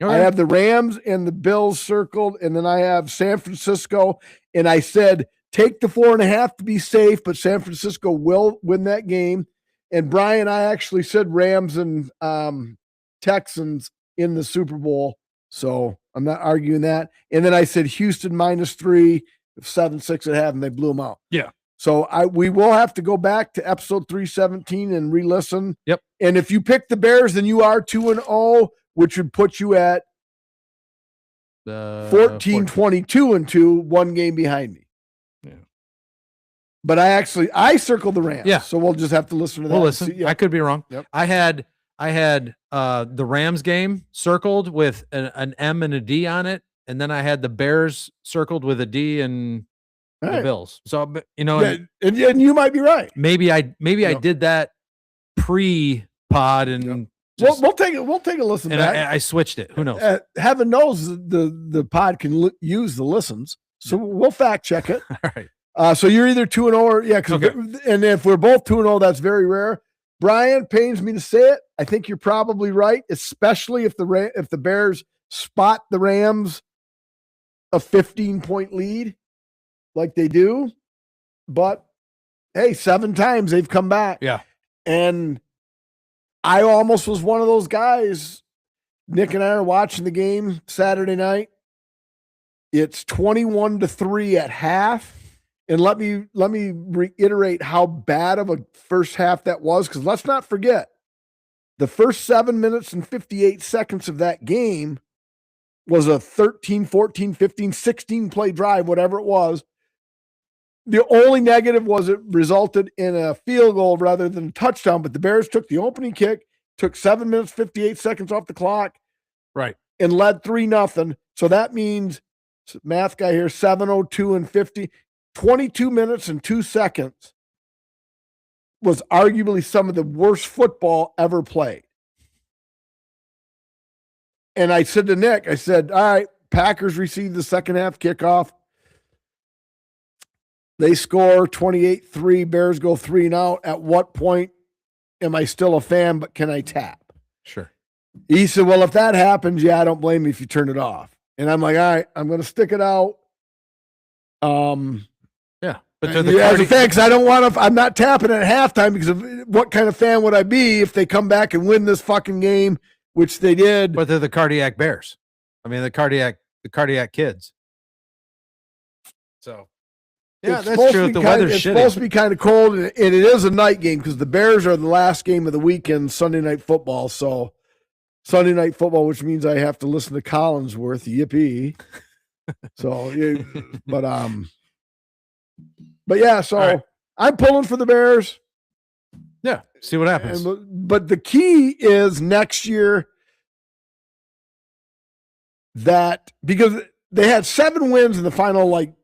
Okay. I have the Rams and the Bills circled, and then I have San Francisco. And I said, take the 4.5 to be safe, but San Francisco will win that game. And Brian, I actually said Rams and Texans in the Super Bowl. So I'm not arguing that. And then I said Houston -3, 7-6 at half, and they blew them out. Yeah. So we will have to go back to episode 317 and re-listen. Yep. And if you pick the Bears, then you are 2-0, which would put you at 14, 22-2, 1 game behind me. Yeah. But I circled the Rams. Yeah. So we'll just have to listen to that. We'll listen. I could be wrong. Yep. I had the Rams game circled with an M and a D on it, and then I had the Bears circled with a D and the Bills. So and you might be right. Maybe I did that pre-pod and we'll take a listen. And back. I switched it. Who knows? Heaven knows the pod can use the listens, so we'll fact check it. All right. So you're either 2-0 or okay. And if we're both 2-0, that's very rare. Brian, pains me to say it. I think you're probably right, especially if the Bears spot the Rams a 15-point lead like they do. But hey, 7 times they've come back. Yeah. And I almost was one of those guys. Nick and I are watching the game Saturday night. It's 21-3 at half. And let me reiterate how bad of a first half that was, because let's not forget, the first 7 minutes and 58 seconds of that game was a 13, 14, 15, 16 play drive, whatever it was. The only negative was it resulted in a field goal rather than a touchdown, but the Bears took the opening kick, took 7 minutes, 58 seconds off the clock, right, and led 3-0. So that means, math guy here, 7:02 and 50. 22 minutes and 2 seconds was arguably some of the worst football ever played. And I said to Nick, I said, all right, Packers receive the second half kickoff. They score 28-3, Bears go 3-0. At what point am I still a fan, but can I tap? Sure. He said, well, if that happens, I don't blame you if you turn it off. And I'm like, all right, I'm going to stick it out. Yeah, but they're the as a fan, because I don't want to. I'm not tapping at halftime because of what kind of fan would I be if they come back and win this fucking game, which they did. But they're the cardiac bears. I mean, the cardiac kids. So, yeah, that's true. The weather's it's shitty. supposed to be kind of cold, and it is a night game because the Bears are the last game of the weekend, Sunday Night Football. So, Sunday Night Football, which means I have to listen to Collinsworth. Yippee! So, but yeah, so right. I'm pulling for the Bears. Yeah, see what happens. But the key is next year that because they had 7 wins in the final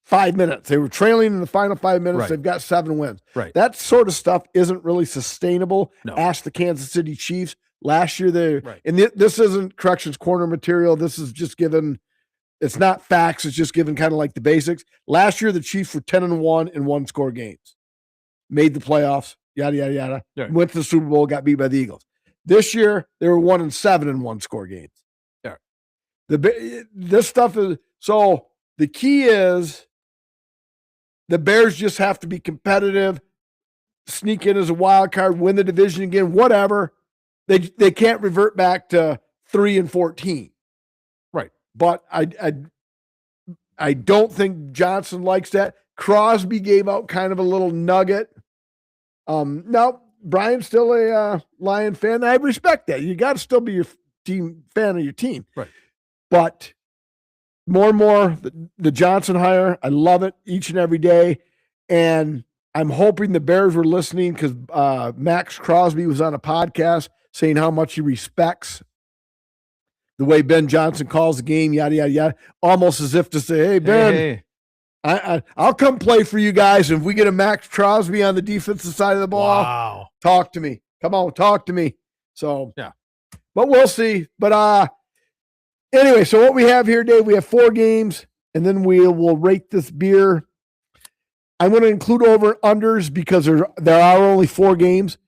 5 minutes. They were trailing in the final 5 minutes. Right. They've got 7 wins. Right. That sort of stuff isn't really sustainable. No. Ask the Kansas City Chiefs. Last year, and this isn't Corrections Corner material. This is just given. It's not facts. It's just given kind of like the basics. Last year, the Chiefs were 10-1 in 1-score games, made the playoffs, yada yada yada. Yeah. Went to the Super Bowl, got beat by the Eagles. This year, they were 1-7 in 1-score games. Yeah. This stuff is so. The key is the Bears just have to be competitive, sneak in as a wild card, win the division again, whatever. They can't revert back to 3-14. Right. But I don't think Johnson likes that. Crosby gave out kind of a little nugget. Now Brian's still a Lion fan. I respect that. You got to still be your team fan of your team. Right. But more and more the Johnson hire, I love it each and every day. And I'm hoping the Bears were listening because Max Crosby was on a podcast saying how much he respects the way Ben Johnson calls the game, yada, yada, yada, almost as if to say, hey, Ben, I'll come play for you guys. If we get a Max Crosby on the defensive side of the ball, talk to me. Come on, talk to me. So, yeah. But we'll see. But anyway, so what we have here, Dave, we have 4 games, and then we'll rate this beer. I'm going to include over-unders because there are only 4 games.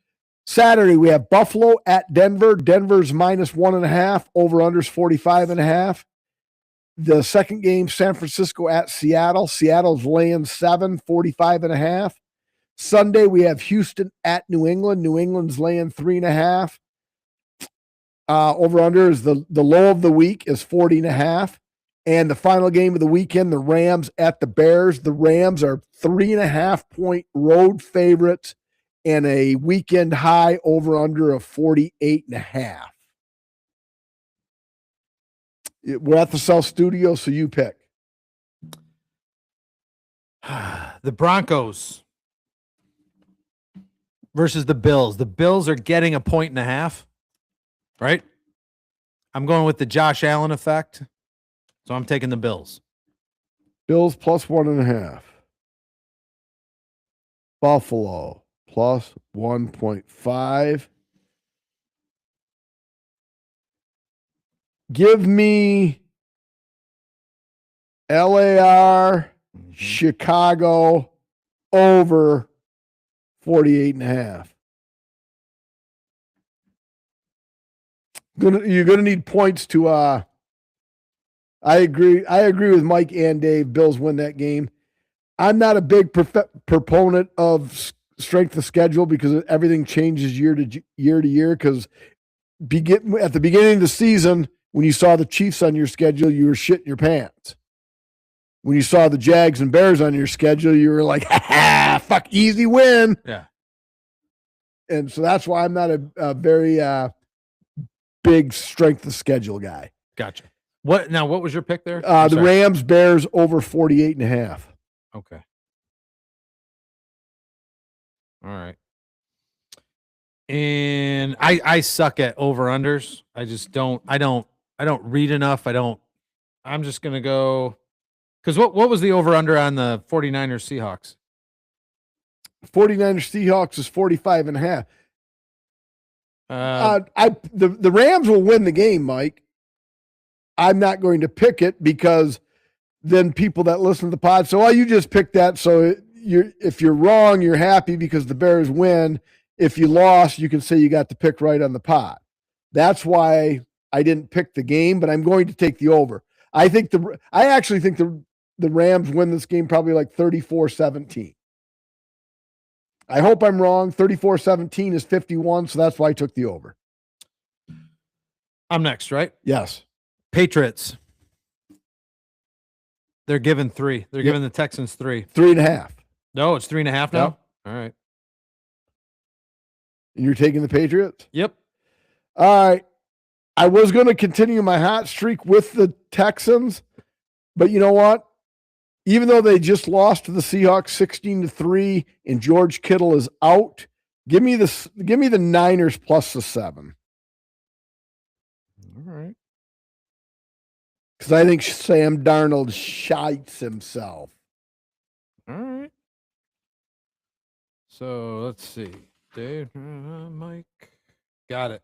Saturday, we have Buffalo at Denver. Denver's -1.5. Over-unders 45.5. The second game, San Francisco at Seattle. Seattle's laying 7, 45.5. Sunday, we have Houston at New England. New England's laying 3.5. Over-under is the low of the week is 40.5. And the final game of the weekend, the Rams at the Bears. The Rams are 3.5-point road favorites and a weekend high over-under of 48.5. We're at the South Studio, so you pick. The Broncos versus the Bills. The Bills are getting 1.5, right? I'm going with the Josh Allen effect, so I'm taking the Bills. Bills +1.5. Buffalo +1.5. Give me LAR, Chicago over 48.5. You're gonna need points to I agree with Mike and Dave. Bills win that game. I'm not a big proponent of strength of schedule because everything changes year to year. Because at the beginning of the season, when you saw the Chiefs on your schedule, you were shitting your pants. When you saw the Jags and Bears on your schedule, you were like, ha, fuck, easy win. Yeah. And so that's why I'm not a very big strength of schedule guy. Gotcha. What was your pick there? The Rams, Bears over 48.5. Okay. All right. And I suck at over-unders. I just don't read enough. I'm just going to go. Because what was the over-under on the 49ers Seahawks? 49ers Seahawks is 45.5. The Rams will win the game, Mike. I'm not going to pick it because then people that listen to the pod say, "Oh, you just picked that." So if you're wrong, you're happy because the Bears win. If you lost, you can say you got the pick right on the pod. That's why I didn't pick the game, but I'm going to take the over. I actually think the the Rams win this game probably like 34-17. I hope I'm wrong. 34-17 is 51, so that's why I took the over. I'm next, right? Yes. Patriots. They're giving 3. They're giving the Texans 3. 3.5. No, it's 3.5 now? Yep. All right. And you're taking the Patriots? Yep. All right. I was going to continue my hot streak with the Texans, but you know what? Even though they just lost to the Seahawks 16-3 and George Kittle is out, give me the Niners plus the 7. All right. Because I think Sam Darnold shites himself. All right. So let's see. Dave, Mike. Got it.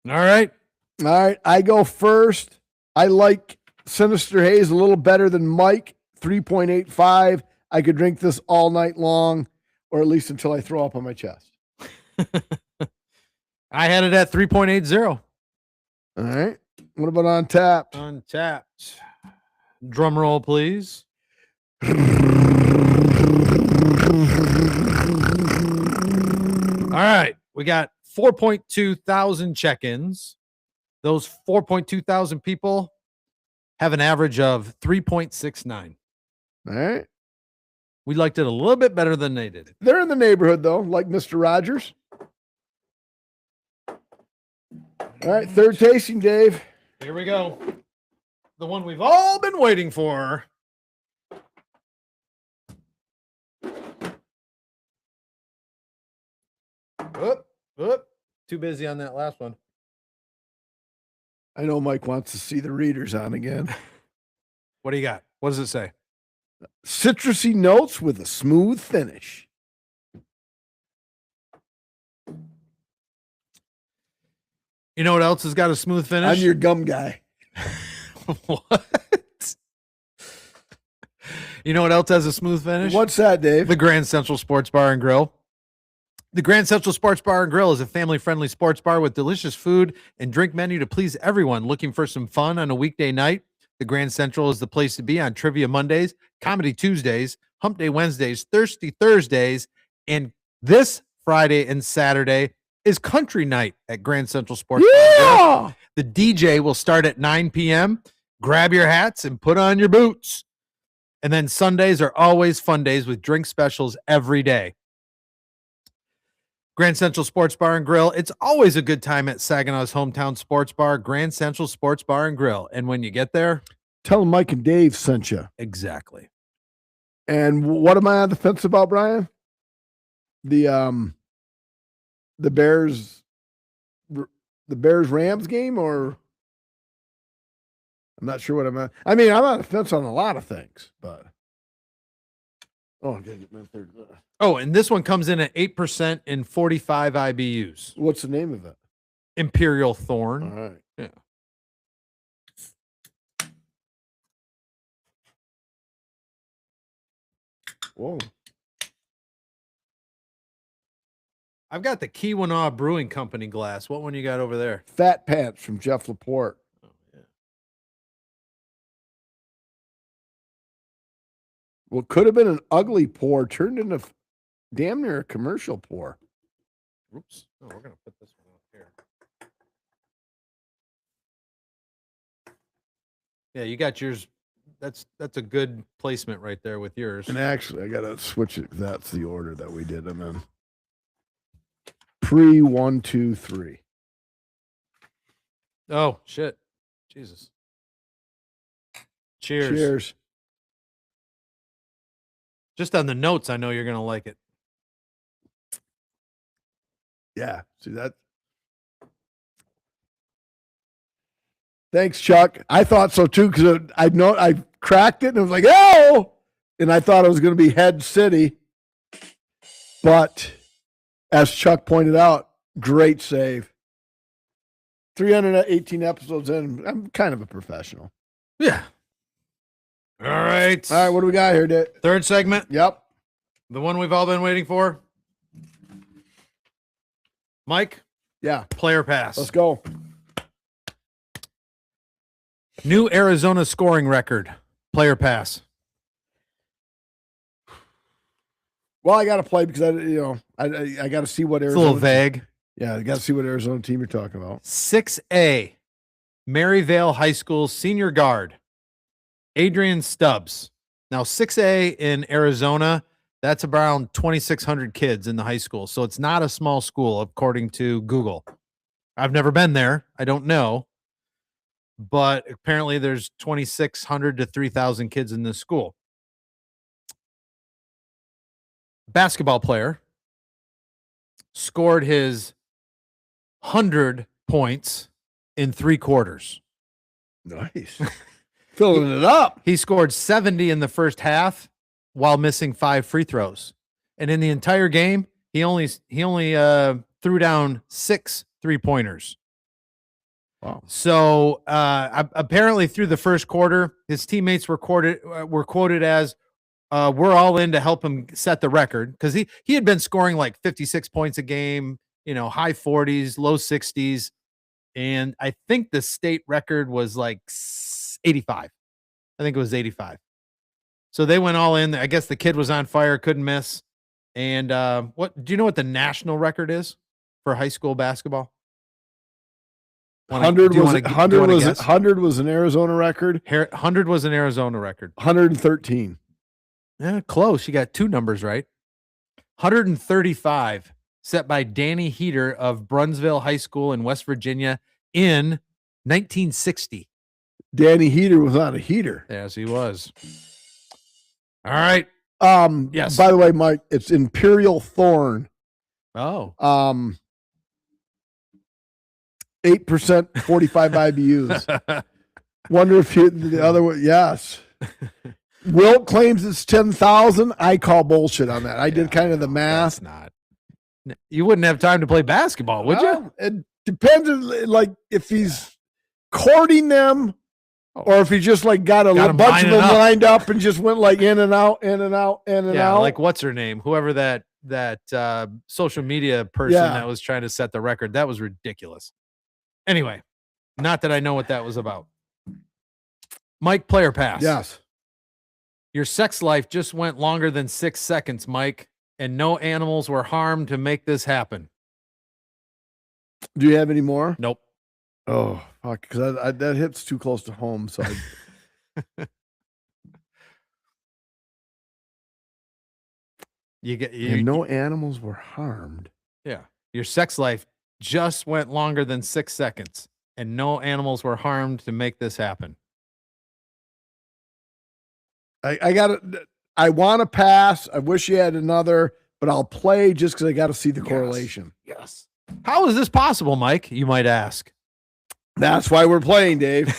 All right. All right. I go first. I like Sinister Haze a little better than Mike. 3.85. I could drink this all night long, or at least until I throw up on my chest. I had it at 3.80. All right. What about Untapped? Untapped. Drum roll, please. All right. We got 4.2 thousand check-ins. Those 4.2 thousand people have an average of 3.69. All right. We liked it a little bit better than they did. They're in the neighborhood, though, like Mr. Rogers. All right. Third tasting, Dave. Here we go. The one we've all been waiting for. Oop. Too busy on that last one. I know Mike wants to see the readers on again. What do you got? What does it say? Citrusy notes with a smooth finish. You know what else has got a smooth finish? I'm your gum guy. What? You know what else has a smooth finish? What's that, Dave? The Grand Central Sports Bar and Grill. The Grand Central Sports Bar and Grill is a family-friendly sports bar with delicious food and drink menu to please everyone looking for some fun on a weekday night. The Grand Central is the place to be on Trivia Mondays, Comedy Tuesdays, Hump Day Wednesdays, Thirsty Thursdays, and this Friday and Saturday is Country Night at Grand Central Sports Bar and Grill. The DJ will start at 9 p.m. Grab your hats and put on your boots. And then Sundays are always fun days with drink specials every day. Grand Central Sports Bar and Grill. It's always a good time at Saginaw's hometown sports bar, Grand Central Sports Bar and Grill. And when you get there, tell them Mike and Dave sent you. Exactly. And what am I on the fence about, Brian? The Bears Rams game, or I'm not sure what I'm at. I mean, I'm on the fence on a lot of things, but I gotta get my third. Oh, and this one comes in at 8% and 45 IBUs. What's the name of it? Imperial Thorn. All right. Yeah. Whoa. I've got the Keweenaw Brewing Company glass. What one you got over there? Fat Pants from Jeff Laporte. Oh, yeah. What could have been an ugly pour turned into damn near a commercial pour. Oops. Oh, we're going to put this one up here. Yeah, you got yours. That's a good placement right there with yours. And actually, I got to switch it. That's the order that we did. And then pre 1, 2, 3. Oh, shit. Jesus. Cheers. Cheers. Just on the notes, I know you're going to like it. Yeah. See that? Thanks, Chuck. I thought so too, because I cracked it and it was like, oh, and I thought it was going to be Head City. But as Chuck pointed out, great save. 318 episodes in. I'm kind of a professional. Yeah. All right. All right. What do we got here, Dick? Third segment. Yep. The one we've all been waiting for. Mike, Yeah. player pass. Let's go. New Arizona scoring record. Player pass. Well, I got to play because I got to see what It's Arizona. a little vague. Yeah, I got to see what Arizona team you're talking about. 6A, Maryvale High School senior guard, Adrian Stubbs. Now, 6A in Arizona, that's around 2,600 kids in the high school. So it's not a small school, according to Google. I've never been there. I don't know. But apparently there's 2,600 to 3,000 kids in this school. Basketball player scored his 100 points in 3 quarters. Nice. Filling it up. He scored 70 in the first half while missing 5 free throws. And in the entire game, he only threw down 6 3-pointers. Wow. So apparently through the first quarter, his teammates were quoted as, we're all in to help him set the record, because he had been scoring like 56 points a game, high 40s, low 60s. And I think the state record was like 85. I think it was 85. So they went all in. I guess the kid was on fire, couldn't miss. And what do you know what the national record is for high school basketball? 100 was an Arizona record. 100 was an Arizona record. 113. Yeah, close. You got 2 numbers right. 135 set by Danny Heater of Brunsville High School in West Virginia in 1960. Danny Heater was not a heater. Yes, he was. All right. Yes. By the way, Mike, it's Imperial Thorn. Oh. 8%, 45 IBUs. Wonder if the other one. Yes. Wilt claims it's 10,000. I call bullshit on that. I did kind of the math. That's not. You wouldn't have time to play basketball, would you? It depends. Like if he's courting them, or if he just like got a bunch of them lined up and just went like in and out, in and out, in and out. Like what's her name? Whoever that social media person that was trying to set the record. That was ridiculous. Anyway, not that I know what that was about. Mike, player pass. Yes. Your sex life just went longer than 6 seconds, Mike, and no animals were harmed to make this happen. Do you have any more? Nope. Oh, fuck, because that hits too close to home. So and no animals were harmed. Yeah. Your sex life just went longer than 6 seconds, and no animals were harmed to make this happen. I want to pass. I wish you had another, but I'll play just because I got to see the correlation. Yes. How is this possible, Mike? You might ask. That's why we're playing, Dave.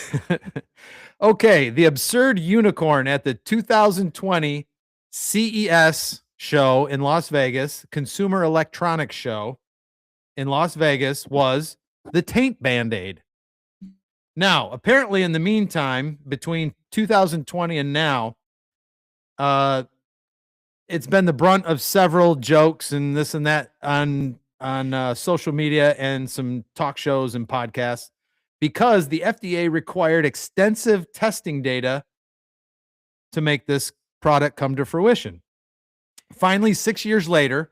Okay. The absurd unicorn at the 2020 CES show in Las Vegas, Consumer Electronics Show in Las Vegas, was the taint Band-Aid. Now, apparently in the meantime, between 2020 and now, it's been the brunt of several jokes and this and that on social media and some talk shows and podcasts, because the FDA required extensive testing data to make this product come to fruition. Finally, 6 years later,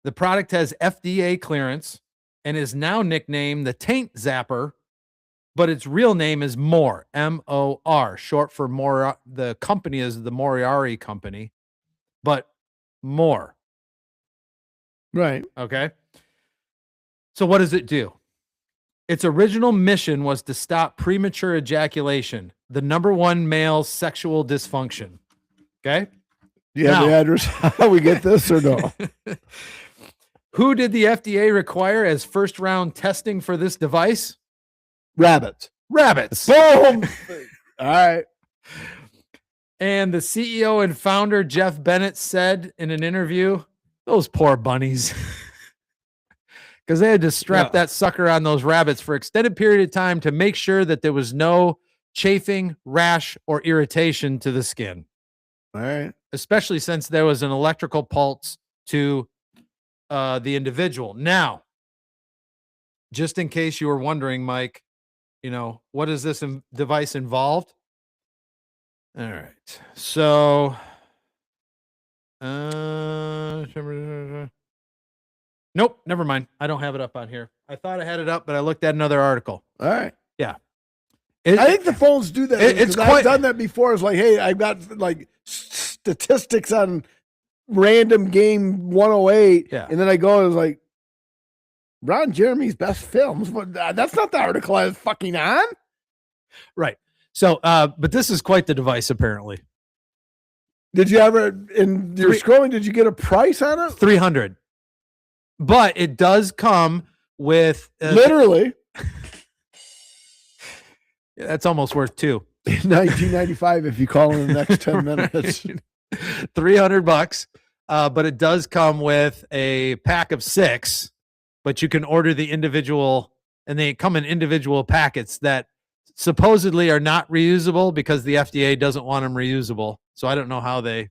the product has FDA clearance and is now nicknamed the Taint Zapper, but its real name is MOR, M-O-R, short for more. The company is the Moriarty Company, but MOR. Right. Okay. So what does it do? Its original mission was to stop premature ejaculation, the #1 male sexual dysfunction. Okay. Do you have the address how we get this or no? Who did the FDA require as first round testing for this device? Rabbits. Boom. All right. And the CEO and founder, Jeff Bennett, said in an interview, those poor bunnies, because they had to strap that sucker on those rabbits for extended period of time to make sure that there was no chafing, rash, or irritation to the skin. All right. Especially since there was an electrical pulse to the individual. Now, just in case you were wondering, Mike, what is this device involved? All right. So, nope, never mind. I don't have it up on here. I thought I had it up, but I looked at another article. All right. Yeah. I think the phones do that. It's I've done that before. It's like, hey, I've got like statistics on random game 108. Yeah. And then I go and it's like, Ron Jeremy's best films. But that's not the article I was fucking on. Right. So, but this is quite the device, apparently. Did you ever, in your scrolling, did you get a price on it? 300. But it does come with literally. Yeah, that's almost worth two. 1995 if you call in the next 10 minutes. $300. But it does come with a pack of 6, but you can order the individual, and they come in individual packets that supposedly are not reusable because the FDA doesn't want them reusable. So I don't know how they,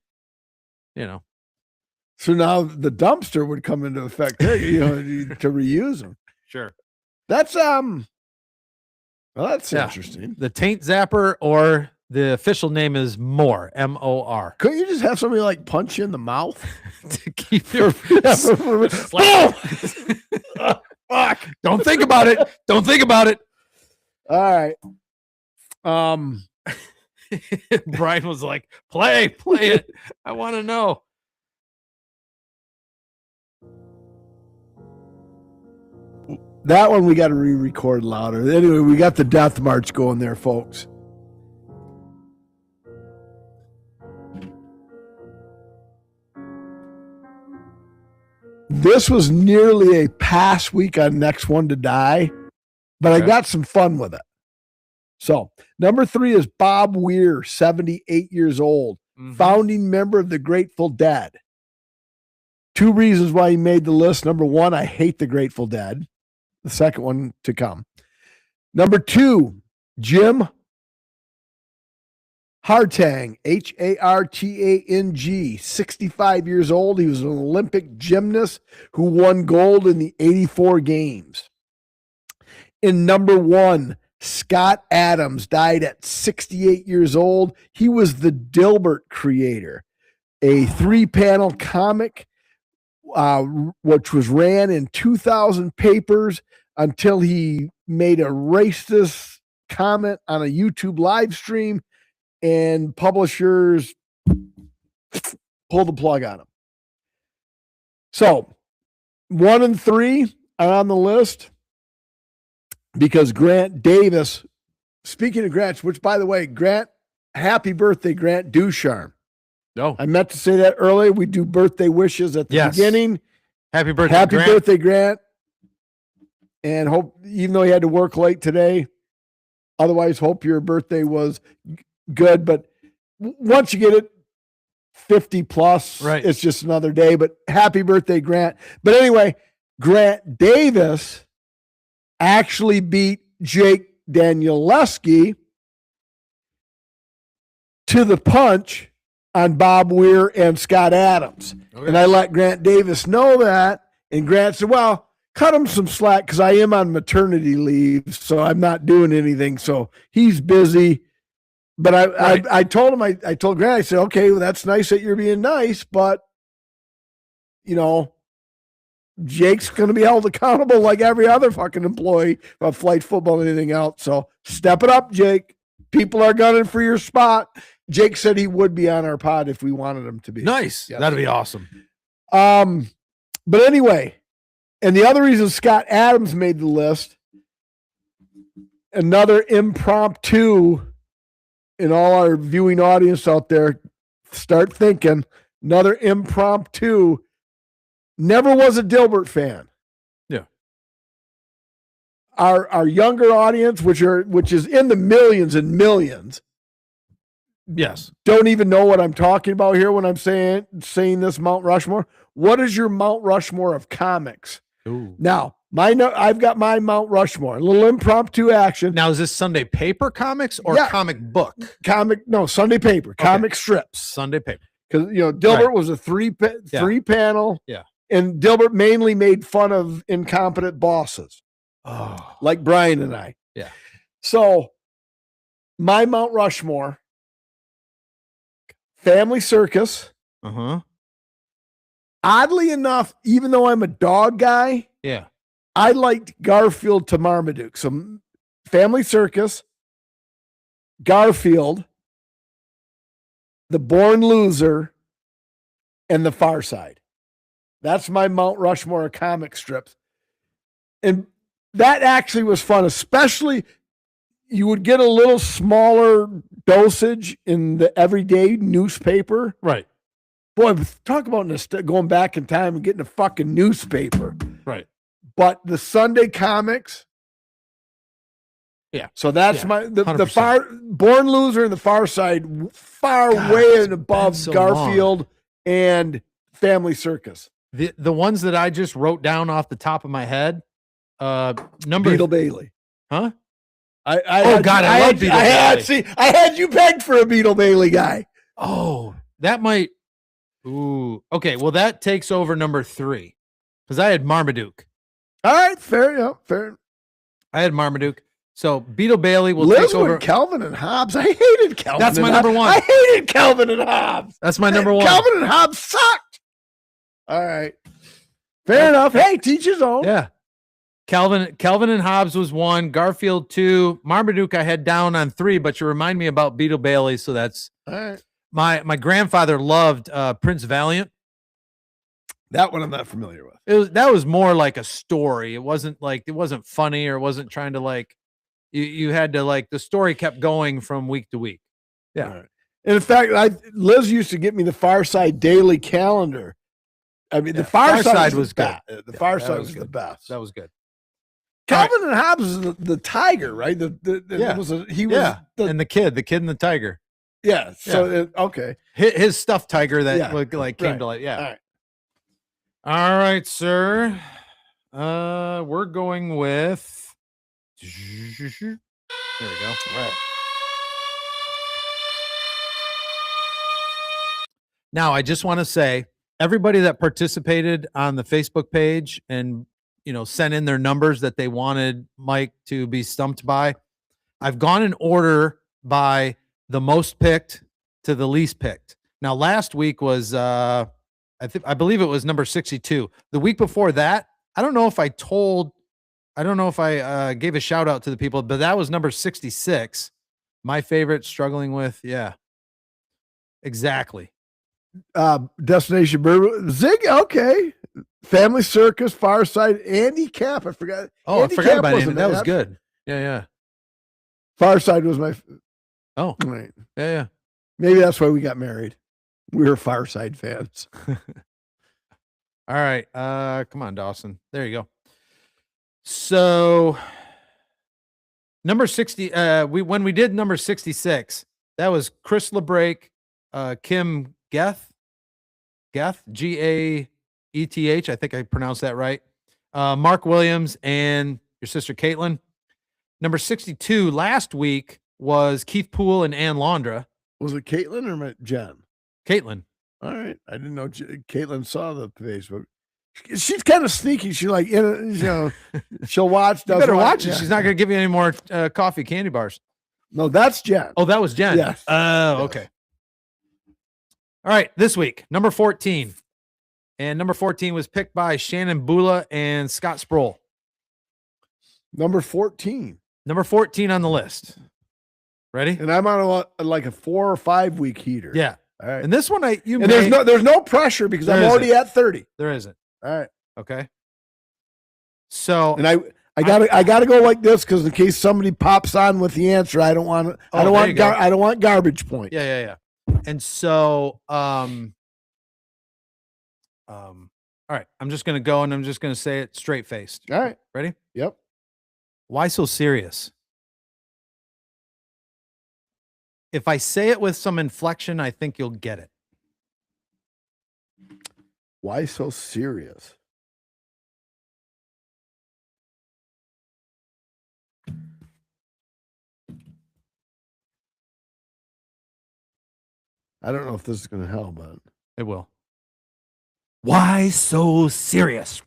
So now the dumpster would come into effect there, to reuse them. Sure. That's that's interesting. The taint zapper, or the official name is MOR, MOR. Couldn't you just have somebody like punch you in the mouth to keep your fuck. Don't think about it. Don't think about it. All right. Brian was like, play it. I want to know. That one we got to re-record louder. Anyway, we got the death march going there, folks. This was nearly a pass week on Next One to Die, but I got some fun with it. So, number 3 is Bob Weir, 78 years old, founding member of the Grateful Dead. 2 reasons why he made the list. Number 1, I hate the Grateful Dead. The second one to come. Number 2, Jim Hartang, Hartang, 65 years old. He was an Olympic gymnast who won gold in the 84 games. In number 1, Scott Adams died at 68 years old. He was the Dilbert creator, a 3-panel comic which was ran in 2,000 papers until he made a racist comment on a YouTube live stream, and publishers pulled the plug on him. So 1 and 3 are on the list because Grant Davis, speaking of Grant, which by the way, Grant, happy birthday, Grant Ducharme. No, I meant to say that earlier. We do birthday wishes at the beginning. Happy birthday, Happy Grant. birthday, Grant. And hope, even though you had to work late today, otherwise hope your birthday was good. But once you get it 50 plus, right, it's just another day. But happy birthday, Grant. But anyway, Grant Davis actually beat Jake Danielewski to the punch on Bob Weir and Scott Adams. Okay. And I let Grant Davis know that. And Grant said, well, cut him some slack because I am on maternity leave, so I'm not doing anything. So he's busy. But I told him, I told Grant, I said, okay, well, that's nice that you're being nice, but, Jake's going to be held accountable like every other fucking employee of flight football and anything else. So step it up, Jake. People are gunning for your spot. Jake said he would be on our pod if we wanted him to be. Nice. Yes. That'd be awesome. But anyway, and the other reason Scott Adams made the list, another impromptu, in all our viewing audience out there, start thinking, another impromptu, never was a Dilbert fan. Yeah. Our younger audience, which is in the millions and millions, yes, don't even know what I'm talking about here when I'm saying this Mount Rushmore. What is your Mount Rushmore of comics? Ooh. Now, I've got my Mount Rushmore, a little impromptu action. Now, is this Sunday paper comics or comic book? Sunday paper, okay. Comic strips. Sunday paper. Because, Dilbert was a three panel. Yeah. And Dilbert mainly made fun of incompetent bosses. Oh. Like Brian and I. Yeah. So my Mount Rushmore, Family Circus. Uh-huh. Oddly enough, even though I'm a dog guy, Yeah. I liked Garfield to Marmaduke. So Family Circus, Garfield, The Born Loser, and The Far Side. That's my Mount Rushmore of comic strips. And that actually was fun, especially you would get a little smaller dosage in the everyday newspaper. Right. Boy, talk about going back in time and getting a fucking newspaper. Right. But the Sunday comics. Yeah. So that's Yeah, the far Born Loser and The Far Side far way and above so Garfield long. and Family Circus. The ones that I just wrote down off the top of my head, number Beetle Bailey. Huh? I love Beetle Bailey. I had you pegged for a Beetle Bailey guy. Oh, that might. Ooh. Okay. Well, that takes over number 3 because I had Marmaduke. All right, fair enough. Fair. I had Marmaduke. So Beetle Bailey will Liz take over. went Calvin and Hobbes. I hated Calvin. That's my and number 1. I hated Calvin and Hobbes. That's my number 1. Calvin and Hobbes sucked. All right. Fair enough. Hey, teach his own. Yeah. Calvin and Hobbes was 1, Garfield 2, Marmaduke I had down on 3, but you remind me about Beetle Bailey, so that's all right. My grandfather loved Prince Valiant. That one I'm not familiar with. That was more like a story. It wasn't funny or it wasn't trying to like you had to like the story kept going from week to week. Yeah. Right. And in fact, Liz used to get me the Far Side daily calendar. I mean, the Far Side was good. The Far Side was the best. That was good. Calvin and Hobbes is the tiger, right? and the kid and the tiger. Yeah. So okay, his stuffed tiger that came to life. Yeah. All right, sir. We're going with. There we go. All right. Now, I just want to say, everybody that participated on the Facebook page and sent in their numbers that they wanted Mike to be stumped by, I've gone in order by the most picked to the least picked. Now, last week was I believe it was number 62. The week before that, I don't know if I gave a shout out to the people, but that was number 66. My favorite, struggling with, exactly. Destination Bird Zig. Okay, Family Circus, Far Side, Andy Cap. I forgot. Oh, Andy I forgot Cap about wasn't Andy. That was good. Yeah. Far Side was my. Oh, right. Yeah. Maybe that's why we got married. We were Far Side fans. All right. Come on, Dawson. There you go. So number 60, when we did number 66, that was Chris LeBrake, Kim Geth, Gaeth, I think I pronounced that right. Mark Williams and your sister Caitlin. Number 62 last week was Keith Poole and Ann Laundra. Was it Caitlin or Jen? Caitlin. All right. I didn't know Caitlin saw the Facebook. She's kind of sneaky. She she'll watch. You better watch it. Yeah. She's not going to give you any more coffee candy bars. No, that's Jen. Oh, that was Jen. Yes. Oh, okay. All right. This week, number 14. And number 14 was picked by Shannon Bula and Scott Sproul. Number 14. Number 14 on the list. Ready? And I'm on a 4 or 5 week heater. Yeah. All right. And this one, there's no pressure because I'm already at 30. There isn't. All right. Okay. So and I gotta go like this because in case somebody pops on with the answer, I don't want garbage point. Yeah. And so all right, I'm just gonna go and I'm just gonna say it straight faced. All right. Ready? Yep. Why so serious? If I say it with some inflection, I think you'll get it. Why so serious? I don't know if this is going to help, but it will. Why so serious?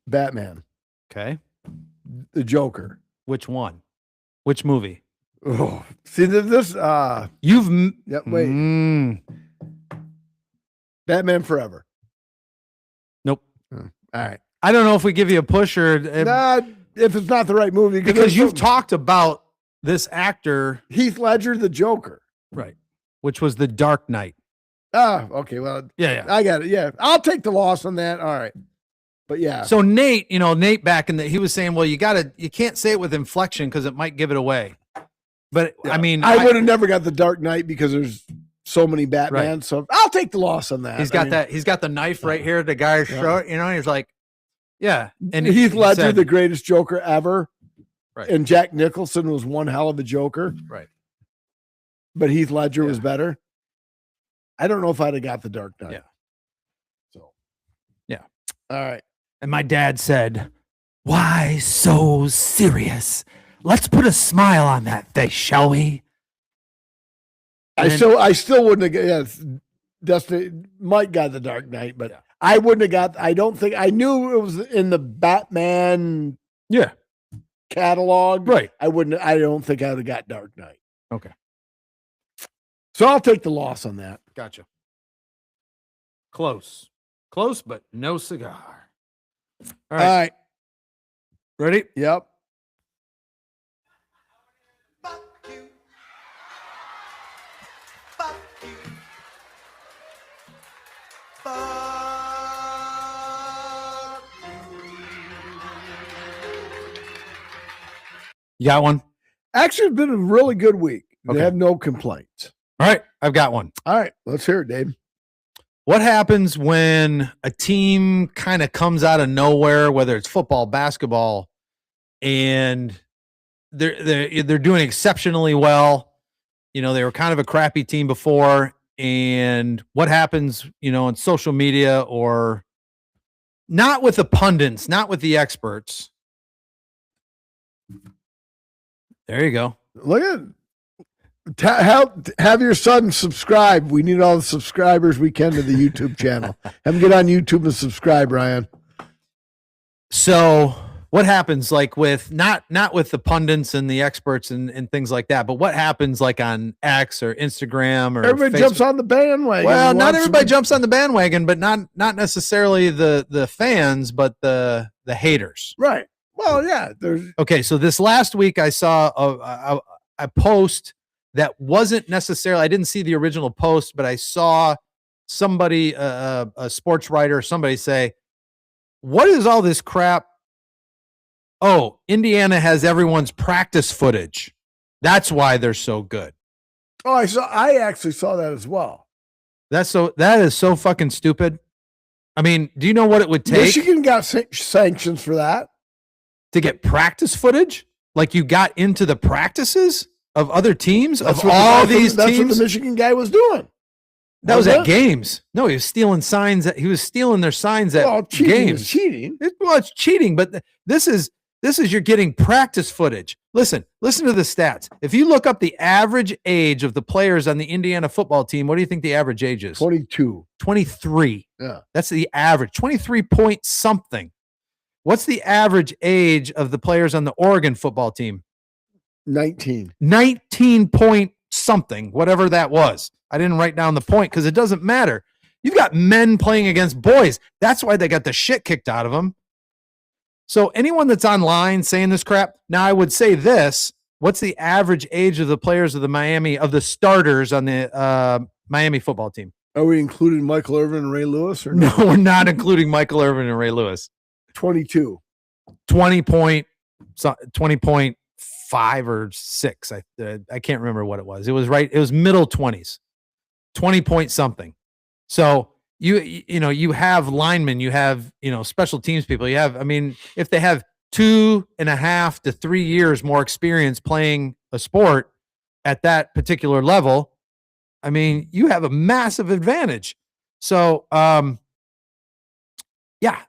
Batman. Okay. The Joker. Which one? Which movie? Oh, see this. You've Yeah, wait. Batman Forever. Nope. All right. I don't know if we give you a push or If it's not the right movie, because you've talked about this actor, Heath Ledger, the Joker. right? Which was The Dark Knight. Okay. Well, Yeah. I got it. Yeah, I'll take the loss on that. All right. But yeah. So Nate back in he was saying, well, you can't say it with inflection because it might give it away. But yeah. I mean, I would have never got The Dark Knight because there's so many Batman. Right. So I'll take the loss on that. He's got the knife right here. The guy's short, he's like, yeah. And Heath Ledger, the greatest Joker ever. Right. And Jack Nicholson was one hell of a Joker. Right. But Heath Ledger was better. I don't know if I'd have got The Dark Knight. Yeah. So. Yeah. All right. And my dad said, why so serious? Let's put a smile on that face, shall we? I still wouldn't have. Yes, Destiny Mike got The Dark Knight, but I wouldn't have got. I don't think I knew it was in the Batman. Catalog. Right. I don't think I would have got Dark Knight. Okay. So I'll take the loss on that. Gotcha. Close, but no cigar. All right. Ready? Yep. You got one? Actually, it's been a really good week. They have no complaints. All right. I've got one. All right. Let's hear it, Dave. What happens when a team kind of comes out of nowhere, whether it's football, basketball, and they're doing exceptionally well? They were kind of a crappy team before. And what happens, on social media or not with the pundits, not with the experts. There you go. Look at have your son subscribe. We need all the subscribers we can to the YouTube channel. Have him get on YouTube and subscribe, Ryan. So what happens with not with the pundits and the experts and things like that, but what happens on X or Instagram or everybody Facebook? jumps on the bandwagon. Well, not everybody jumps on the bandwagon, but not necessarily the fans, but the haters. Right. Well, yeah. Okay, so this last week I saw a post that wasn't necessarily, I didn't see the original post, but I saw somebody, a sports writer, somebody say, what is all this crap? Oh, Indiana has everyone's practice footage. That's why they're so good. Oh, I actually saw that as well. That is so fucking stupid. I mean, do you know what it would take? Michigan got sanctions for that. To get practice footage? Like you got into the practices of other teams? That's what the Michigan guy was doing. That was at games. No, he was stealing signs. He was stealing their signs at games. Cheating. It's cheating, but this is you're getting practice footage. Listen to the stats. If you look up the average age of the players on the Indiana football team, what do you think the average age is? 22. 23. Yeah. That's the average. 23 point something. What's the average age of the players on the Oregon football team? 19. 19 point something, whatever that was. I didn't write down the point because it doesn't matter. You've got men playing against boys. That's why they got the shit kicked out of them. So anyone that's online saying this crap, now I would say this. What's the average age of the players of the starters on the Miami football team? Are we including Michael Irvin and Ray Lewis? Or no, we're not including Michael Irvin and Ray Lewis. 22. 20.5 or 6. I can't remember what it was. It was right. It was middle 20s, 20 point something. So you have linemen, you have, special teams people. You have, if they have 2.5 to 3 years more experience playing a sport at that particular level, you have a massive advantage. So, yeah,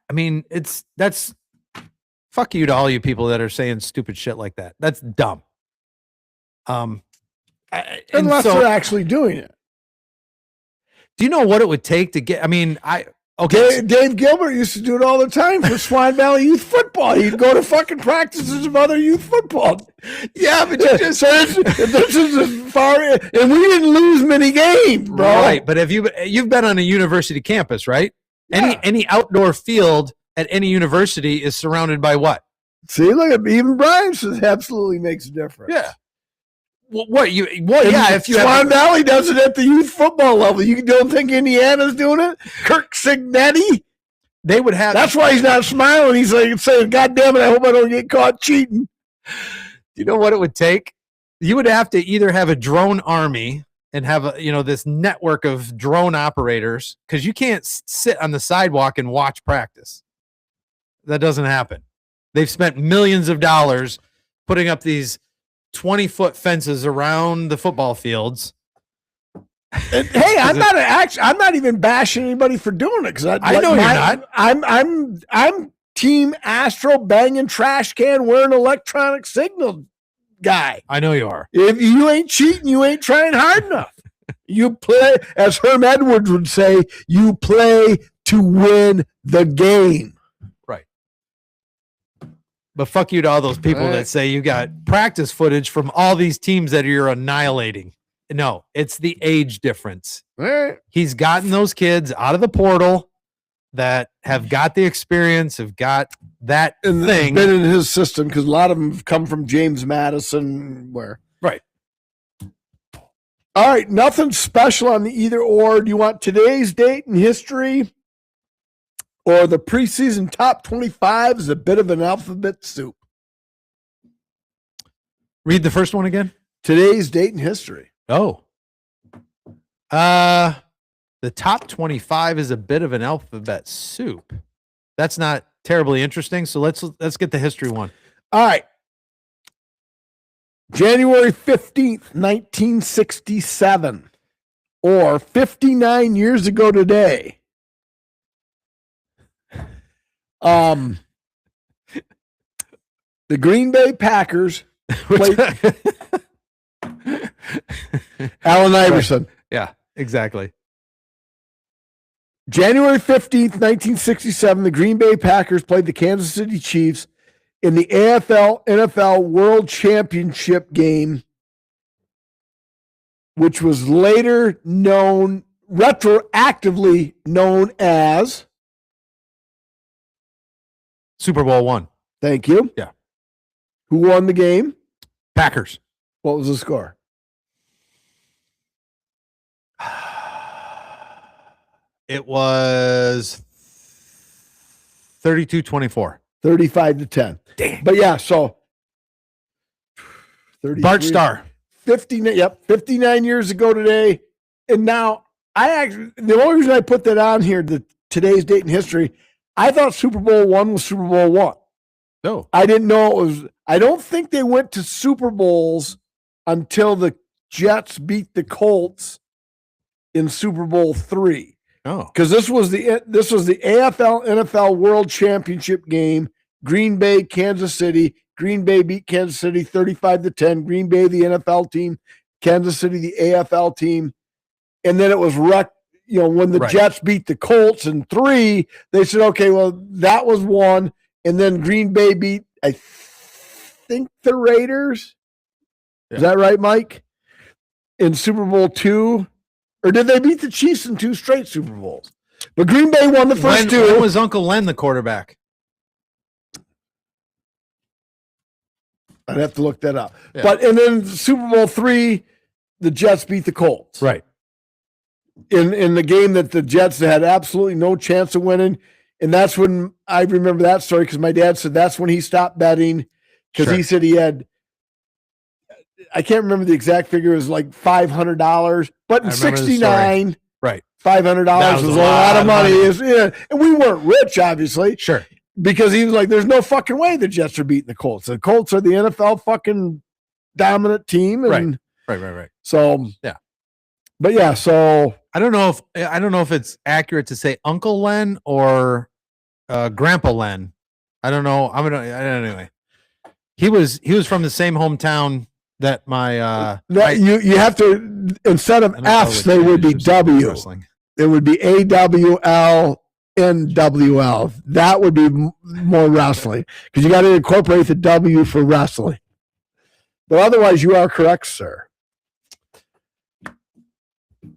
that's fuck you to all you people that are saying stupid shit like that. That's dumb. Unless they're actually doing it. Do you know what it would take to get? Okay. Dave Gilbert used to do it all the time for Swan Valley Youth Football. He'd go to fucking practices of other youth football. Yeah, but you just So this is as far, and we didn't lose many games, bro. right. But have you've been on a university campus, right? Yeah. Any outdoor field at any university is surrounded by what? See, look at even Brian says absolutely makes a difference. Yeah. Yeah. If you Swan Valley does it at the youth football level, you don't think Indiana's doing it? Kirk Signetti, they would have. that's why he's not smiling. He's like saying, "God damn it, I hope I don't get caught cheating." You know what it would take? You would have to either have a drone army and have this network of drone operators, because you can't sit on the sidewalk and watch practice. That doesn't happen. They've spent millions of dollars putting up these 20-foot fences around the football fields. And, hey, I'm not even bashing anybody for doing it, because I know you're not. I'm Team Astro banging trash can wearing electronic signal guy. I know you are. If you ain't cheating, you ain't trying hard enough. You play, as Herm Edwards would say, you play to win the game. Right. But fuck you to all those people that say you got practice footage from all these teams that you're annihilating. No, it's the age difference. Right. He's gotten those kids out of the portal that have got the experience, have got that And thing. been in his system, because a lot of them have come from James Madison. Where? Right. All right, nothing special on the either or. Do you want today's date in history or the preseason top 25 is a bit of an alphabet soup? Read the first one again. Today's date in history. Oh. The top 25 is a bit of an alphabet soup. That's not terribly interesting. So let's get the history one. All right. January 15th, 1967, or 59 years ago today. The Green Bay Packers played Allen Iverson. Yeah, exactly. January 15th, 1967, the Green Bay Packers played the Kansas City Chiefs in the NFL World Championship game, which was later retroactively known as Super Bowl one. Thank you. Yeah. Who won the game? Packers. What was the score? It was 32-24. 35-10. Damn. But yeah, so 33, Bart Starr. 59 years ago today. And now the only reason I put that on here, today's date in history, I thought Super Bowl one was Super Bowl one. No. I didn't know it was. I don't think they went to Super Bowls until the Jets beat the Colts in Super Bowl III. Oh, Because this was the AFL NFL World Championship game. Green Bay, Kansas City. Green Bay beat Kansas City 35-10. Green Bay, the NFL team. Kansas City, the AFL team. And then it was when the Jets beat the Colts in 3, they said, okay, well, that was 1. And then Green Bay beat, I think, the Raiders. Yeah. Is that right, Mike? In Super Bowl II? Or did they beat the Chiefs in 2 straight Super Bowls? But Green Bay won the first 2. When was Uncle Len the quarterback? I'd have to look that up. Yeah. And then Super Bowl III, the Jets beat the Colts. Right. In the game that the Jets had absolutely no chance of winning. And that's when I remember that story, because my dad said that's when he stopped betting, because he said he had, I can't remember the exact figure, it was like $500. But in 69, right, $500 was a lot of money. Yeah, and we weren't rich, obviously. Sure. Because he was like, there's no fucking way the Jets are beating the Colts. The Colts are the NFL fucking dominant team. And Right. So, yeah. But yeah, so I don't know if it's accurate to say Uncle Len or Grandpa Len. I don't know. Anyway. He was from the same hometown that my you have to, instead of F's, they would be W. It would be AWL NWL. That would be more wrestling because you got to incorporate the W for wrestling. But otherwise, you are correct, sir.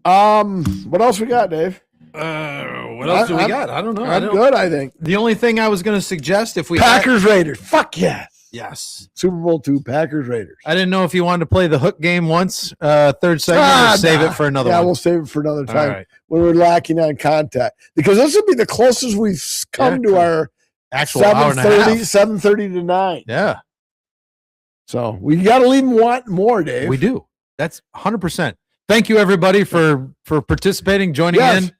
What else we got, Dave? What else do we got? I don't know. I'm good, I think. The only thing I was going to suggest if we Packers Raiders. Fuck yes. Yes. Super Bowl II, Packers Raiders. I didn't know if you wanted to play the hook game once, third segment, or save it for another one. Yeah, we'll save it for another time right. when we're lacking on contact. Because this will be the closest we've come to our actual hour and a half. 7:30 to 9. Yeah. So we got to leave them wanting more, Dave. We do. That's 100%. Thank you, everybody, for participating, joining in.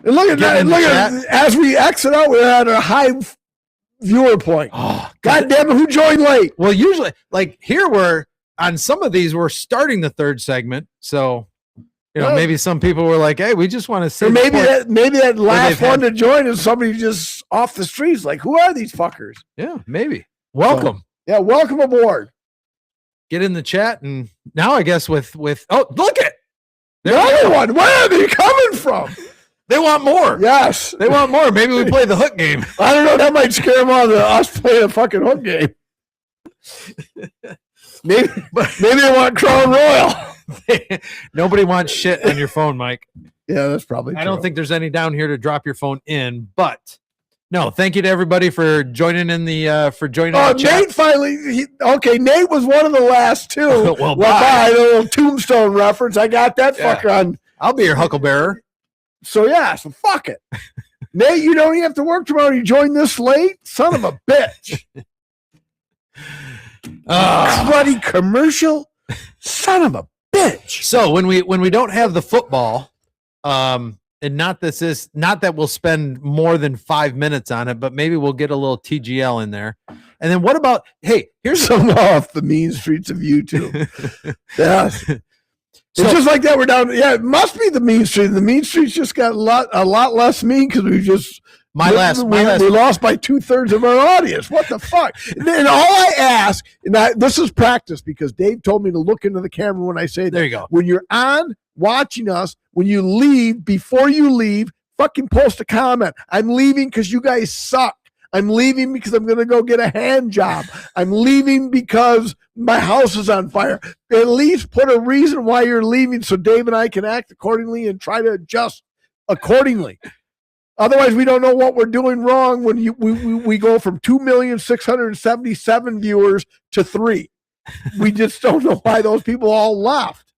And look at that. Look at as we exit out, we're at a high viewer point. Oh, God damn it, who joined late? Well, usually, like here, we're on some of these, we're starting the third segment. So, maybe some people were like, hey, we just want to see. Or maybe that last one to join is somebody just off the streets. Like, who are these fuckers? Yeah, maybe. Welcome. So, welcome aboard. Get in the chat. And now I guess with oh, look at another one. Where are they coming from? They want more. Yes. They want more. Maybe we play the hook game. I don't know. That might scare them out of us playing a fucking hook game. Maybe they want Crown Royal. Nobody wants shit on your phone, Mike. Yeah, that's probably true. I don't think there's any down here to drop your phone in, but no, thank you to everybody for joining in the the chat. Nate finally Nate was one of the last two. Well, bye. The little tombstone reference. I got that fucker on. I'll be your hucklebearer. So fuck it. Nate, you don't even have to work tomorrow. You joined this late? Son of a bitch. Cruddy commercial? Son of a bitch. So when we don't have the football, and not that we'll spend more than 5 minutes on it, but maybe we'll get a little TGL in there. And then what about, hey, here's some off the mean streets of YouTube. Yeah. It's just like that. We're down. Yeah, it must be the mean street. The mean streets just got a lot less mean because we just we lost by 2/3 of our audience. What the fuck? And all I ask, this is practice because Dave told me to look into the camera when I say that. There you go. When you're on watching us, when you leave, before you leave, fucking post a comment. I'm leaving because you guys suck. I'm leaving because I'm going to go get a hand job. I'm leaving because my house is on fire. At least put a reason why you're leaving so Dave and I can act accordingly and try to adjust accordingly. Otherwise, we don't know what we're doing wrong when we go from 2,677,000 viewers to 3. We just don't know why those people all left.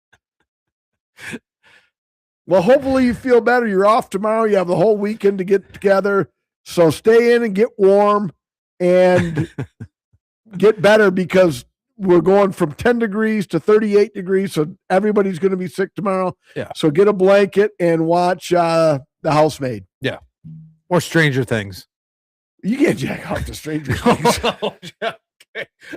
Well, hopefully you feel better. You're off tomorrow. You have the whole weekend to get together. So stay in and get warm and get better because we're going from 10 degrees to 38 degrees. So everybody's going to be sick tomorrow. Yeah. So get a blanket and watch The Housemaid. Yeah. Or Stranger Things. You can't jack off to Stranger Things.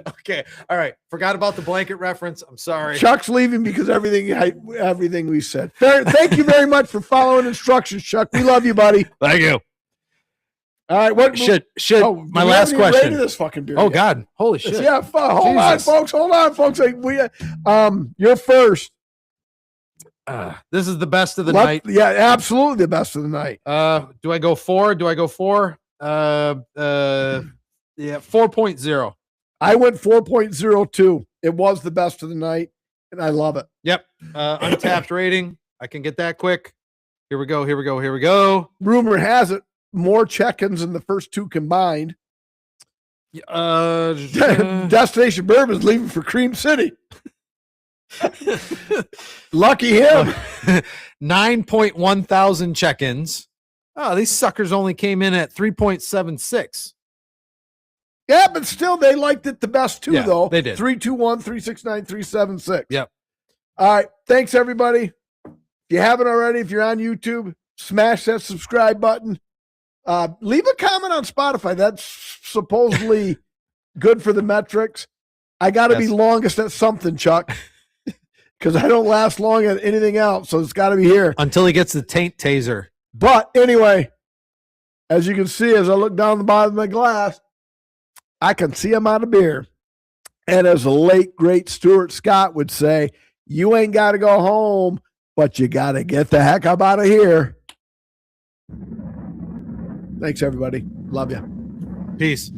Okay. All right. Forgot about the blanket reference. I'm sorry. Chuck's leaving because everything we said. Thank you very much for following instructions, Chuck. We love you, buddy. Thank you. All right, what should my last question? This fucking beer yet. God, holy shit! Yeah, hold on, folks. You're first. This is the best of the night. Yeah, absolutely the best of the night. Do I go 4? Yeah, 4.0. I went 4.02. It was the best of the night, and I love it. Yep. Untapped rating. I can get that quick. Here we go. Rumor has it. More check-ins than the first two combined. Destination Bourbon's leaving for Cream City. Lucky him. 9.1 thousand check-ins. Oh, these suckers only came in at 3.76. Yeah, but still, they liked it the best too, though. They did. 321, 369, 376. Yep. All right. Thanks, everybody. If you haven't already, if you're on YouTube, smash that subscribe button. Leave a comment on Spotify. That's supposedly good for the metrics. I got to be longest at something, Chuck, because I don't last long at anything else. So it's got to be here. Until he gets the taint taser. But anyway, as you can see, as I look down the bottom of my glass, I can see I'm out of beer. And as the late, great Stuart Scott would say, you ain't got to go home, but you got to get the heck up out of here. Thanks, everybody. Love you. Peace.